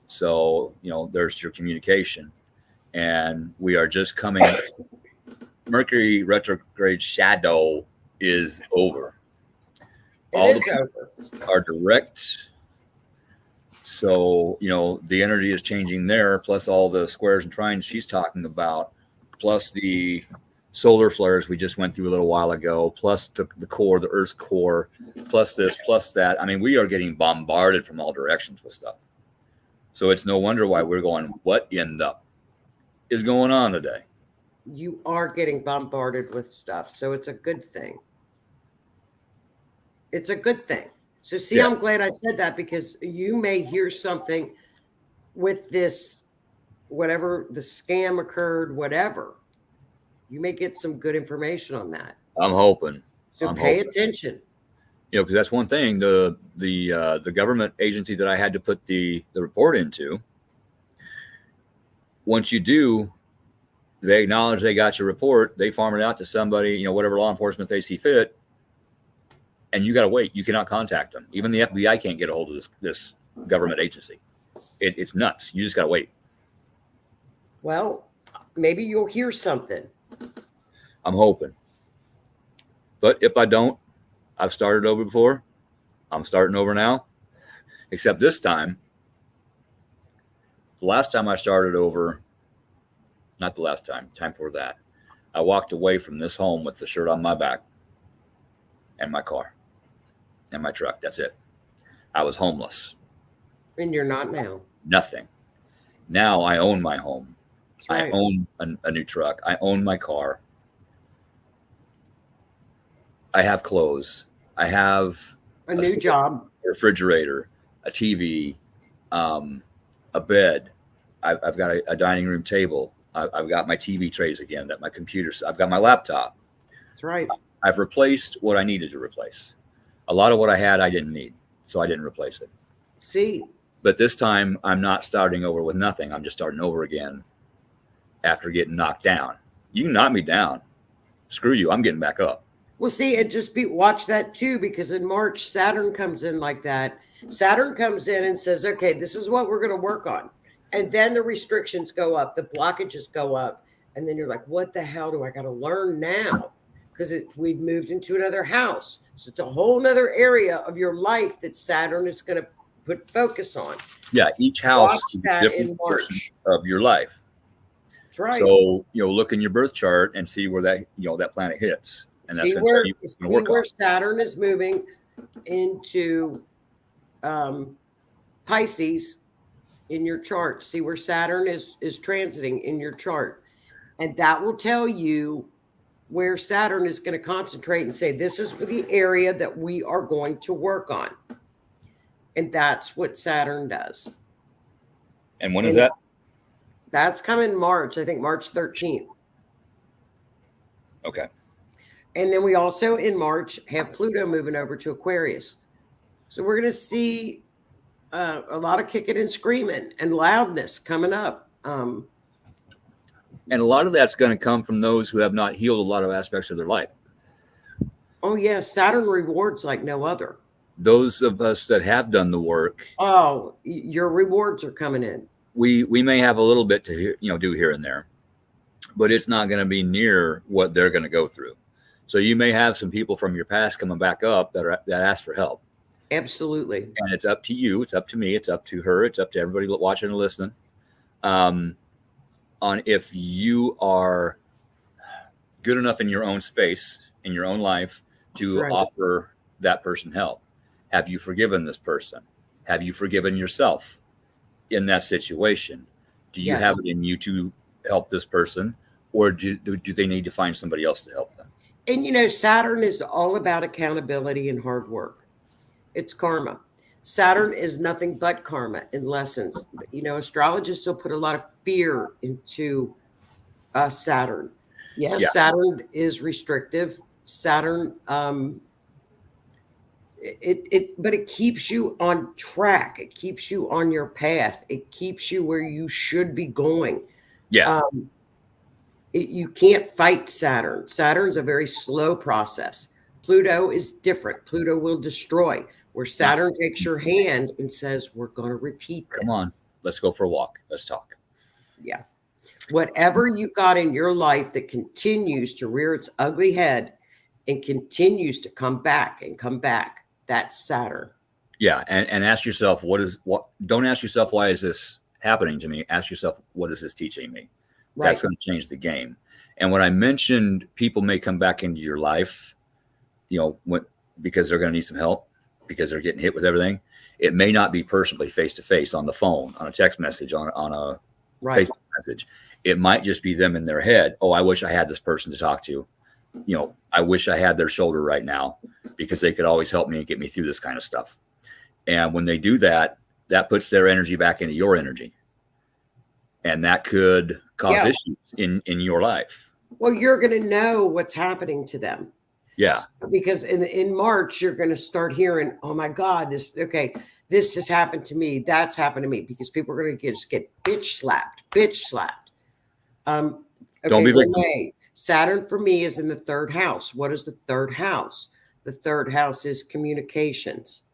So, there's your communication. And we are just coming. Mercury retrograde shadow is over. All It is the over. are direct. So, the energy is changing there, plus all the squares and trines she's talking about, plus the solar flares we just went through a little while ago, plus the core, the Earth's core, plus this, plus that. I mean, we are getting bombarded from all directions with stuff. So it's no wonder why we're going, what in the is going on today? You are getting bombarded with stuff. So it's a good thing. It's a good thing. So see, Yeah. I'm glad I said that because you may hear something with this, whatever the scam occurred, whatever. You may get some good information on that. I'm hoping. So I'm pay hoping. attention. Because that's one thing. The government agency that I had to put the report into. Once you do, they acknowledge they got your report. They farm it out to somebody, whatever law enforcement they see fit, and you got to wait. You cannot contact them. Even the FBI can't get a hold of this government agency. It's nuts. You just got to wait. Well, maybe you'll hear something. I'm hoping. But if I don't, I've started over before. I'm starting over now. Except this time, the last time I started over, not the last time before that, I walked away from this home with the shirt on my back and my car and my truck. That's it. I was homeless. And you're not now. Nothing. Now I own my home. That's right. I own a new truck. I own my car. I have clothes. I have a new job, a refrigerator, a TV, a bed. I've got a dining room table. I've got my TV trays again, my computer. I've got my laptop. That's right. I've replaced what I needed to replace. A lot of what I had, I didn't need, so I didn't replace it. See, but this time I'm not starting over with nothing. I'm just starting over again after getting knocked down. You can knock me down. Screw you. I'm getting back up. Well, see, it just watch that too, because in March, Saturn comes in like that. Saturn comes in and says, okay, this is what we're going to work on. And then the restrictions go up, the blockages go up. And then you're like, what the hell do I got to learn now? Because we've moved into another house. So it's a whole nother area of your life that Saturn is going to put focus on. Yeah, each house is that a different in March of your life. That's right. So, look in your birth chart and see where that planet hits. And that's see where Saturn is moving into Pisces in your chart. See where Saturn is transiting in your chart. And that will tell you where Saturn is going to concentrate and say, this is the area that we are going to work on. And that's what Saturn does. And when is that? That's coming March, I think March 13th. Okay. And then we also in March have Pluto moving over to Aquarius. So we're going to see a lot of kicking and screaming and loudness coming up. And a lot of that's going to come from those who have not healed a lot of aspects of their life. Oh, yeah. Saturn rewards like no other. Those of us that have done the work. Oh, your rewards are coming in. We may have a little bit to do here and there, but it's not going to be near what they're going to go through. So you may have some people from your past coming back up that ask for help. Absolutely. And it's up to you. It's up to me. It's up to her. It's up to everybody watching and listening. On if you are good enough in your own space, in your own life, to offer that person help. Have you forgiven this person? Have you forgiven yourself in that situation? Do you have it in you to help this person, or do they need to find somebody else to help them? And you know, Saturn is all about accountability and hard work. It's karma. Saturn is nothing but karma and lessons. You know, astrologists will put a lot of fear into Saturn. Yes, Yeah. Saturn is restrictive. Saturn, but it keeps you on track. It keeps you on your path. It keeps you where you should be going. Yeah. You can't fight Saturn. Saturn's a very slow process. Pluto is different. Pluto will destroy. Where Saturn takes your hand and says, "We're going to repeat this. Come on, let's go for a walk. Let's talk." Yeah. Whatever you got in your life that continues to rear its ugly head and continues to come back and come back, that's Saturn. Yeah, and ask yourself what. Don't ask yourself why is this happening to me. Ask yourself what is this teaching me. Right. That's going to change the game. And when I mentioned people may come back into your life, you know, because they're going to need some help, because they're getting hit with everything. It may not be personally face to face on the phone, on a text message, on a Facebook message. It might just be them in their head. Oh, I wish I had this person to talk to. You know, I wish I had their shoulder right now because they could always help me and get me through this kind of stuff. And when they do that, that puts their energy back into your energy. And that could cause issues in your life. Well, you're going to know what's happening to them. Yeah. Because in March, you're going to start hearing, "Oh my God, this has happened to me. That's happened to me," because people are going to just get bitch slapped. Don't be Renee, Saturn for me is in the third house. What is the third house? The third house is communications.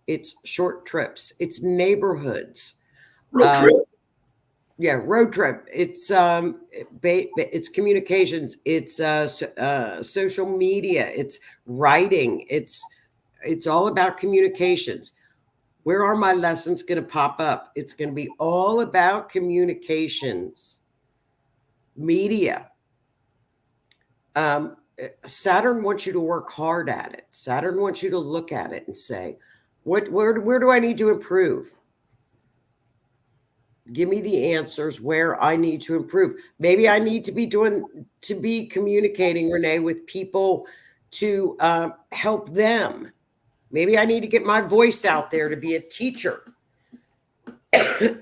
It's short trips. It's neighborhoods. Road trip. Yeah, road trip. It's communications. It's social media. It's writing. It's all about communications. Where are my lessons going to pop up? It's going to be all about communications, media. Saturn wants you to work hard at it. Saturn wants you to look at it and say, where do I need to improve? Give me the answers where I need to improve. Maybe I need to be communicating, Renee, with people to help them. Maybe I need to get my voice out there to be a teacher.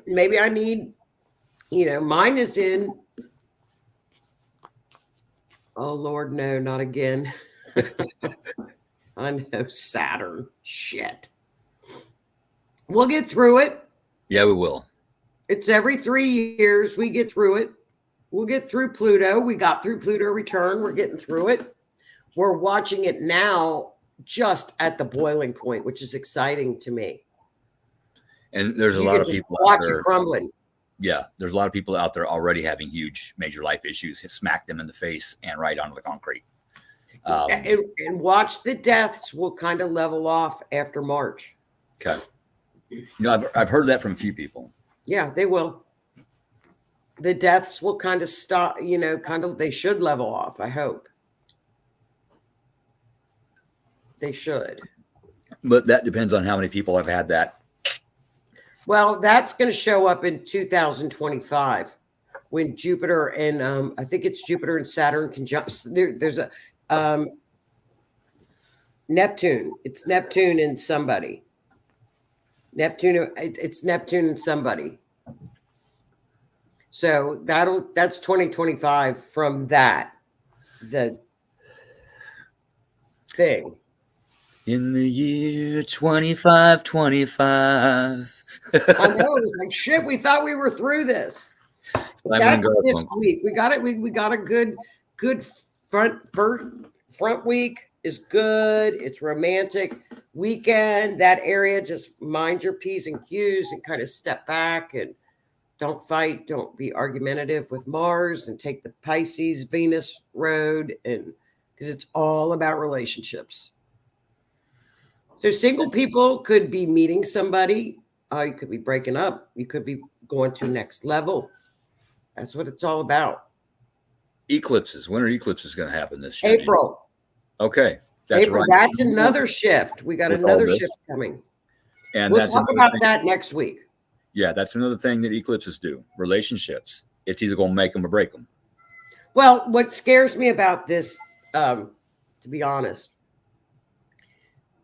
Maybe I need, mine is in. Oh, Lord, no, not again. I know, Saturn. Shit. We'll get through it. Yeah, we will. It's every 3 years we get through it. We'll get through Pluto. We got through Pluto return. We're getting through it. We're watching it now just at the boiling point, which is exciting to me. And there's a lot of people watch it crumbling. Yeah, there's a lot of people out there already having huge major life issues. Smack them in the face and right onto the concrete. And watch the deaths will kind of level off after March. Okay. I've heard that from a few people. Yeah, they will. The deaths will kind of stop, they should level off, I hope. They should. But that depends on how many people have had that. Well, that's going to show up in 2025 when Jupiter and I think it's Jupiter and Saturn conjunct. There's a Neptune. It's Neptune and somebody. It's Neptune and somebody. So that's 2025 from the thing. In the year 2525. I know, it was like shit. We thought we were through this. That's this week. We got it. We got a good front week is good. It's romantic. Weekend, that area, just mind your P's and Q's and kind of step back and don't fight. Don't be argumentative with Mars and take the Pisces Venus road, and because it's all about relationships. So single people could be meeting somebody. You could be breaking up. You could be going to next level. That's what it's all about. Eclipses. When are eclipses going to happen this year? April. Okay. That's April. right. That's another shift. We got another shift coming. And we'll talk about that next week. Yeah, that's another thing that eclipses do. Relationships. It's either going to make them or break them. Well, what scares me about this, to be honest,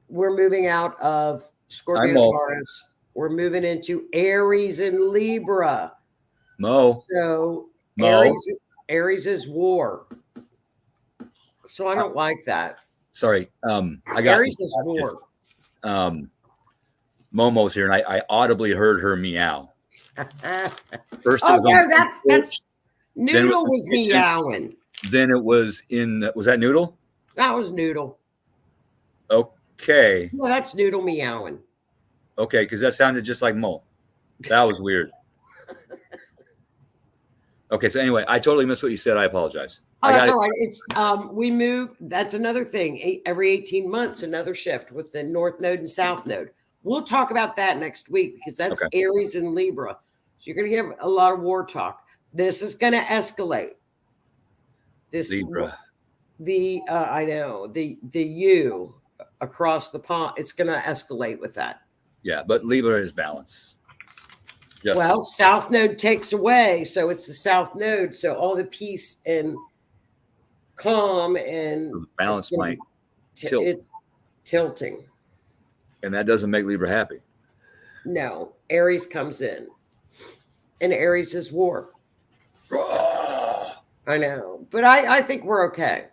we're moving out of Scorpio Mo. Taurus. We're moving into Aries and Libra. Mo. So Mo. Aries is war. So I don't like that. Sorry. I got Aries is war. Momo's here, and I audibly heard her meow. First, Oh no, that's Noodle was meowing. Then it was was that Noodle? That was Noodle. Okay. Well, that's Noodle meowing. Okay, because that sounded just like Mo. That was weird. Okay, so anyway, I totally missed what you said. I apologize. Oh, that's all right. It's we move. That's another thing. Every 18 months, another shift with the North Node and South Node. We'll talk about that next week because that's Aries and Libra. So you're going to have a lot of war talk. This is going to escalate. This Libra. I know the U across the pond. It's going to escalate with that. Yeah, but Libra is balance. Yes. Well, South Node takes away, so it's the South Node. So all the peace and calm and balance might tilt. It's tilting. And that doesn't make Libra happy. No, Aries comes in. And Aries is war. I know. But I think we're okay.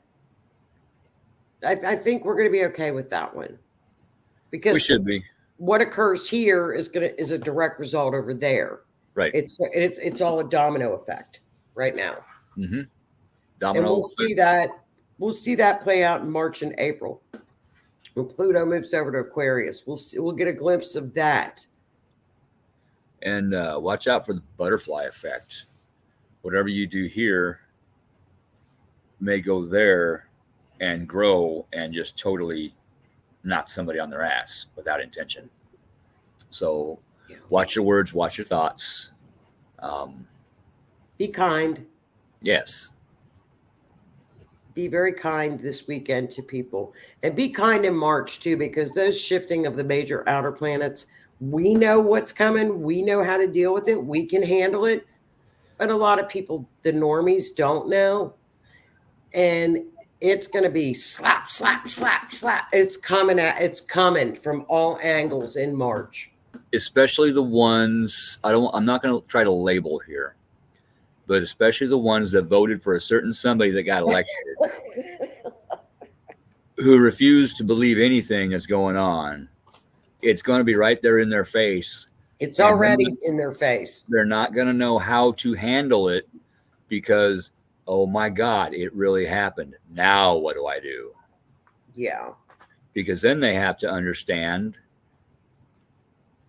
I think we're going to be okay with that one. Because we should be. What occurs here is a direct result over there. Right. It's all a domino effect right now. Mm-hmm. Domino. And we'll see that play out in March and April. When Pluto moves over to Aquarius, we'll get a glimpse of that. And watch out for the butterfly effect. Whatever you do here may go there and grow and just totally knock somebody on their ass without intention. So watch your words, watch your thoughts. Be kind. Yes. Be very kind this weekend to people. And be kind in March, too, because those shifting of the major outer planets, we know what's coming. We know how to deal with it. We can handle it. But a lot of people, the normies, don't know. And it's going to be slap, slap, slap, slap. It's coming from all angles in March. Especially the ones, I'm not going to try to label here, but especially the ones that voted for a certain somebody that got elected, who refused to believe anything that's going on. It's going to be right there in their face. It's already in their face. They're not going to know how to handle it because, oh my God, it really happened. Now what do I do? Yeah. Because then they have to understand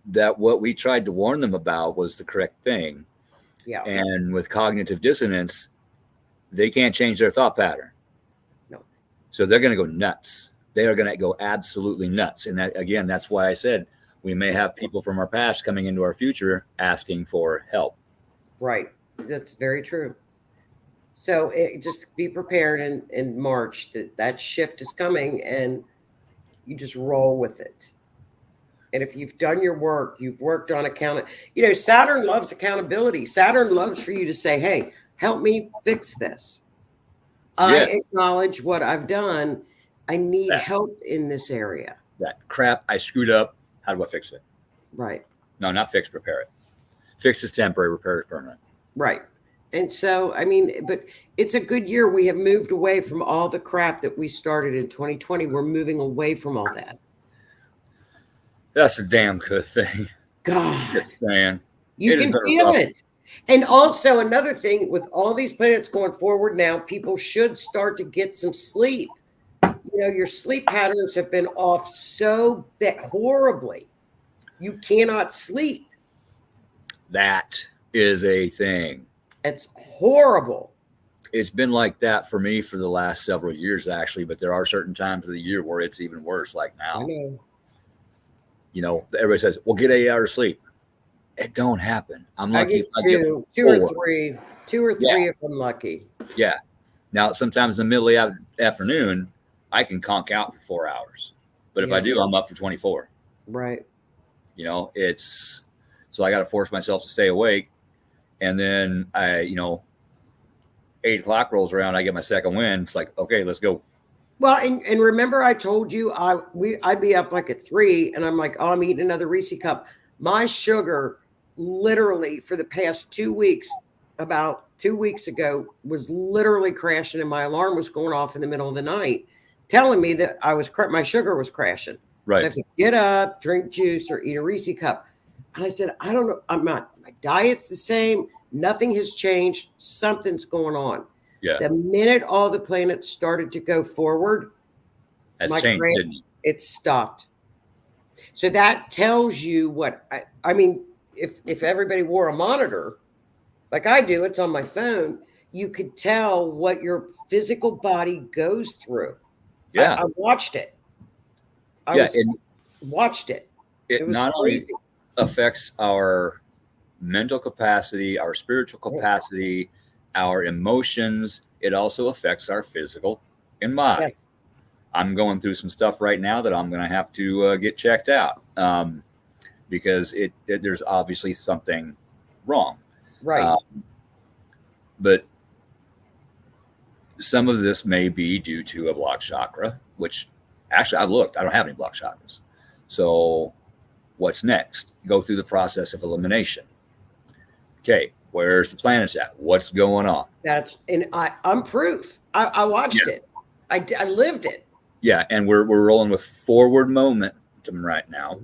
that what we tried to warn them about was the correct thing. Yeah. And with cognitive dissonance, they can't change their thought pattern. No. So they're going to go nuts. They are going to go absolutely nuts. And that, again, that's why I said we may have people from our past coming into our future asking for help. Right. That's very true. So just be prepared in March that shift is coming and you just roll with it. And if you've done your work, you've worked on Saturn loves accountability. Saturn loves for you to say, hey, help me fix this. Yes. I acknowledge what I've done. I need help in this area. That crap, I screwed up. How do I fix it? Right. No, not fix, repair it. Fix is temporary, repair is permanent. Right. And so, but it's a good year. We have moved away from all the crap that we started in 2020. We're moving away from all that. That's a damn good thing. God. Just saying. You can feel it. And also another thing, with all these planets going forward now, people should start to get some sleep. Your sleep patterns have been off so horribly. You cannot sleep. That is a thing. It's horrible. It's been like that for me for the last several years, actually, but there are certain times of the year where it's even worse, like now. I know. Everybody says, well, get 8 hours sleep. It don't happen. I'm lucky if I get two or three if I'm lucky. Yeah. Now, sometimes in the middle of the afternoon, I can conk out for 4 hours. But if I do, I'm up for 24. Right. So I got to force myself to stay awake. And then 8 o'clock rolls around, I get my second win. It's like, okay, let's go. Well, and remember I told you I'd be up like at 3 and I'm like, oh, I'm eating another Reese cup. My sugar literally for the past 2 weeks, about 2 weeks ago, was literally crashing and my alarm was going off in the middle of the night, telling me that my sugar was crashing. Right. So I have to get up, drink juice, or eat a Reese cup. And I said, I don't know. My diet's the same. Nothing has changed. Something's going on. Yeah. The minute all the planets started to go forward, That's changed, didn't it? it stopped. So that tells you what I mean. If everybody wore a monitor, like I do, it's on my phone. You could tell what your physical body goes through. Yeah. I watched it. Watched it. It was not crazy. only affects our mental capacity, our spiritual capacity, our emotions. It also affects our physical and mind. Yes. I'm going through some stuff right now that I'm going to have to get checked out because there's obviously something wrong. Right. But some of this may be due to a blocked chakra, which actually I looked. I don't have any blocked chakras. So what's next? Go through the process of elimination. Okay, where's the planets at? What's going on? I'm proof. I watched it. I lived it. Yeah, and we're rolling with forward momentum right now.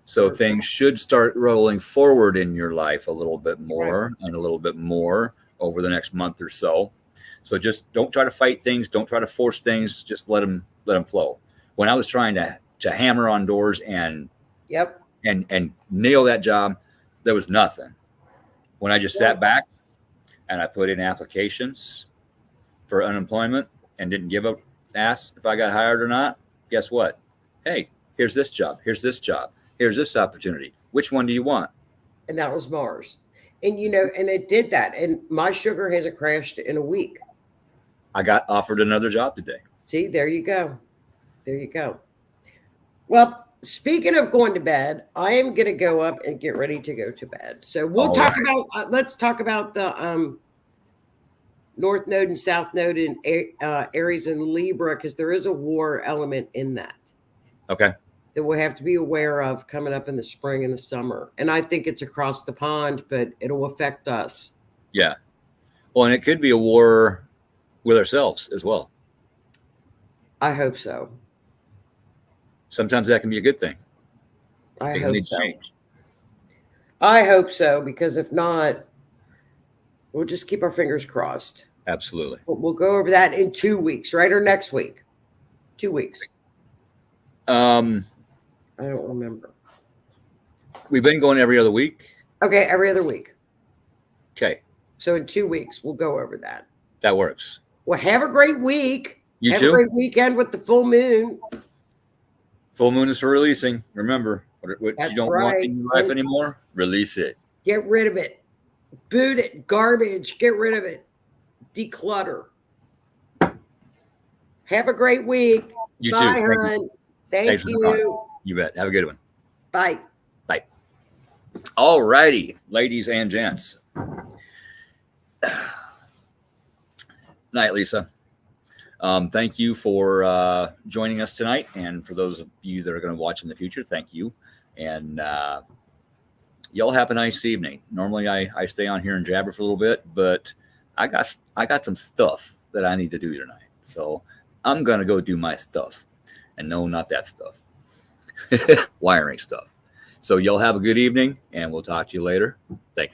So things should start rolling forward in your life a little bit more and a little bit more over the next month or so. So just don't try to fight things. Don't try to force things. Just let them flow. When I was trying to hammer on doors and nail that job, there was nothing. When I just sat back and I put in applications for unemployment and didn't give a ass if I got hired or not, guess what? Hey, here's this job. Here's this job. Here's this opportunity. Which one do you want? And that was Mars. And, and it did that. And my sugar hasn't crashed in a week. I got offered another job today. See, there you go. There you go. Well, speaking of going to bed, I am going to go up and get ready to go to bed. So we'll let's talk about the North Node and South Node in Aries and Libra, because there is a war element in that. Okay. That we'll have to be aware of coming up in the spring and the summer. And I think it's across the pond, but it'll affect us. Yeah. Well, and it could be a war with ourselves as well. I hope so. Sometimes that can be a good thing. I hope so. I hope so, because if not, we'll just keep our fingers crossed. Absolutely. We'll go over that in 2 weeks, right? Or next week? 2 weeks. I don't remember. We've been going every other week. Okay, every other week. Okay. So in 2 weeks, we'll go over that. That works. Well, have a great week. You too. Have a great weekend with the full moon. Full moon is for releasing. Remember, what you don't want in your life anymore, release it. Get rid of it. Boot it. Garbage. Get rid of it. Declutter. Have a great week. You Bye, too. hon. Thank you. You bet. Have a good one. Bye. Bye. All righty, ladies and gents. Night, Lisa. Thank you for joining us tonight. And for those of you that are going to watch in the future, thank you. And y'all have a nice evening. Normally I stay on here and jabber for a little bit, but I got some stuff that I need to do tonight. So I'm going to go do my stuff. And no, not that stuff. Wiring stuff. So y'all have a good evening, and we'll talk to you later. Thank you.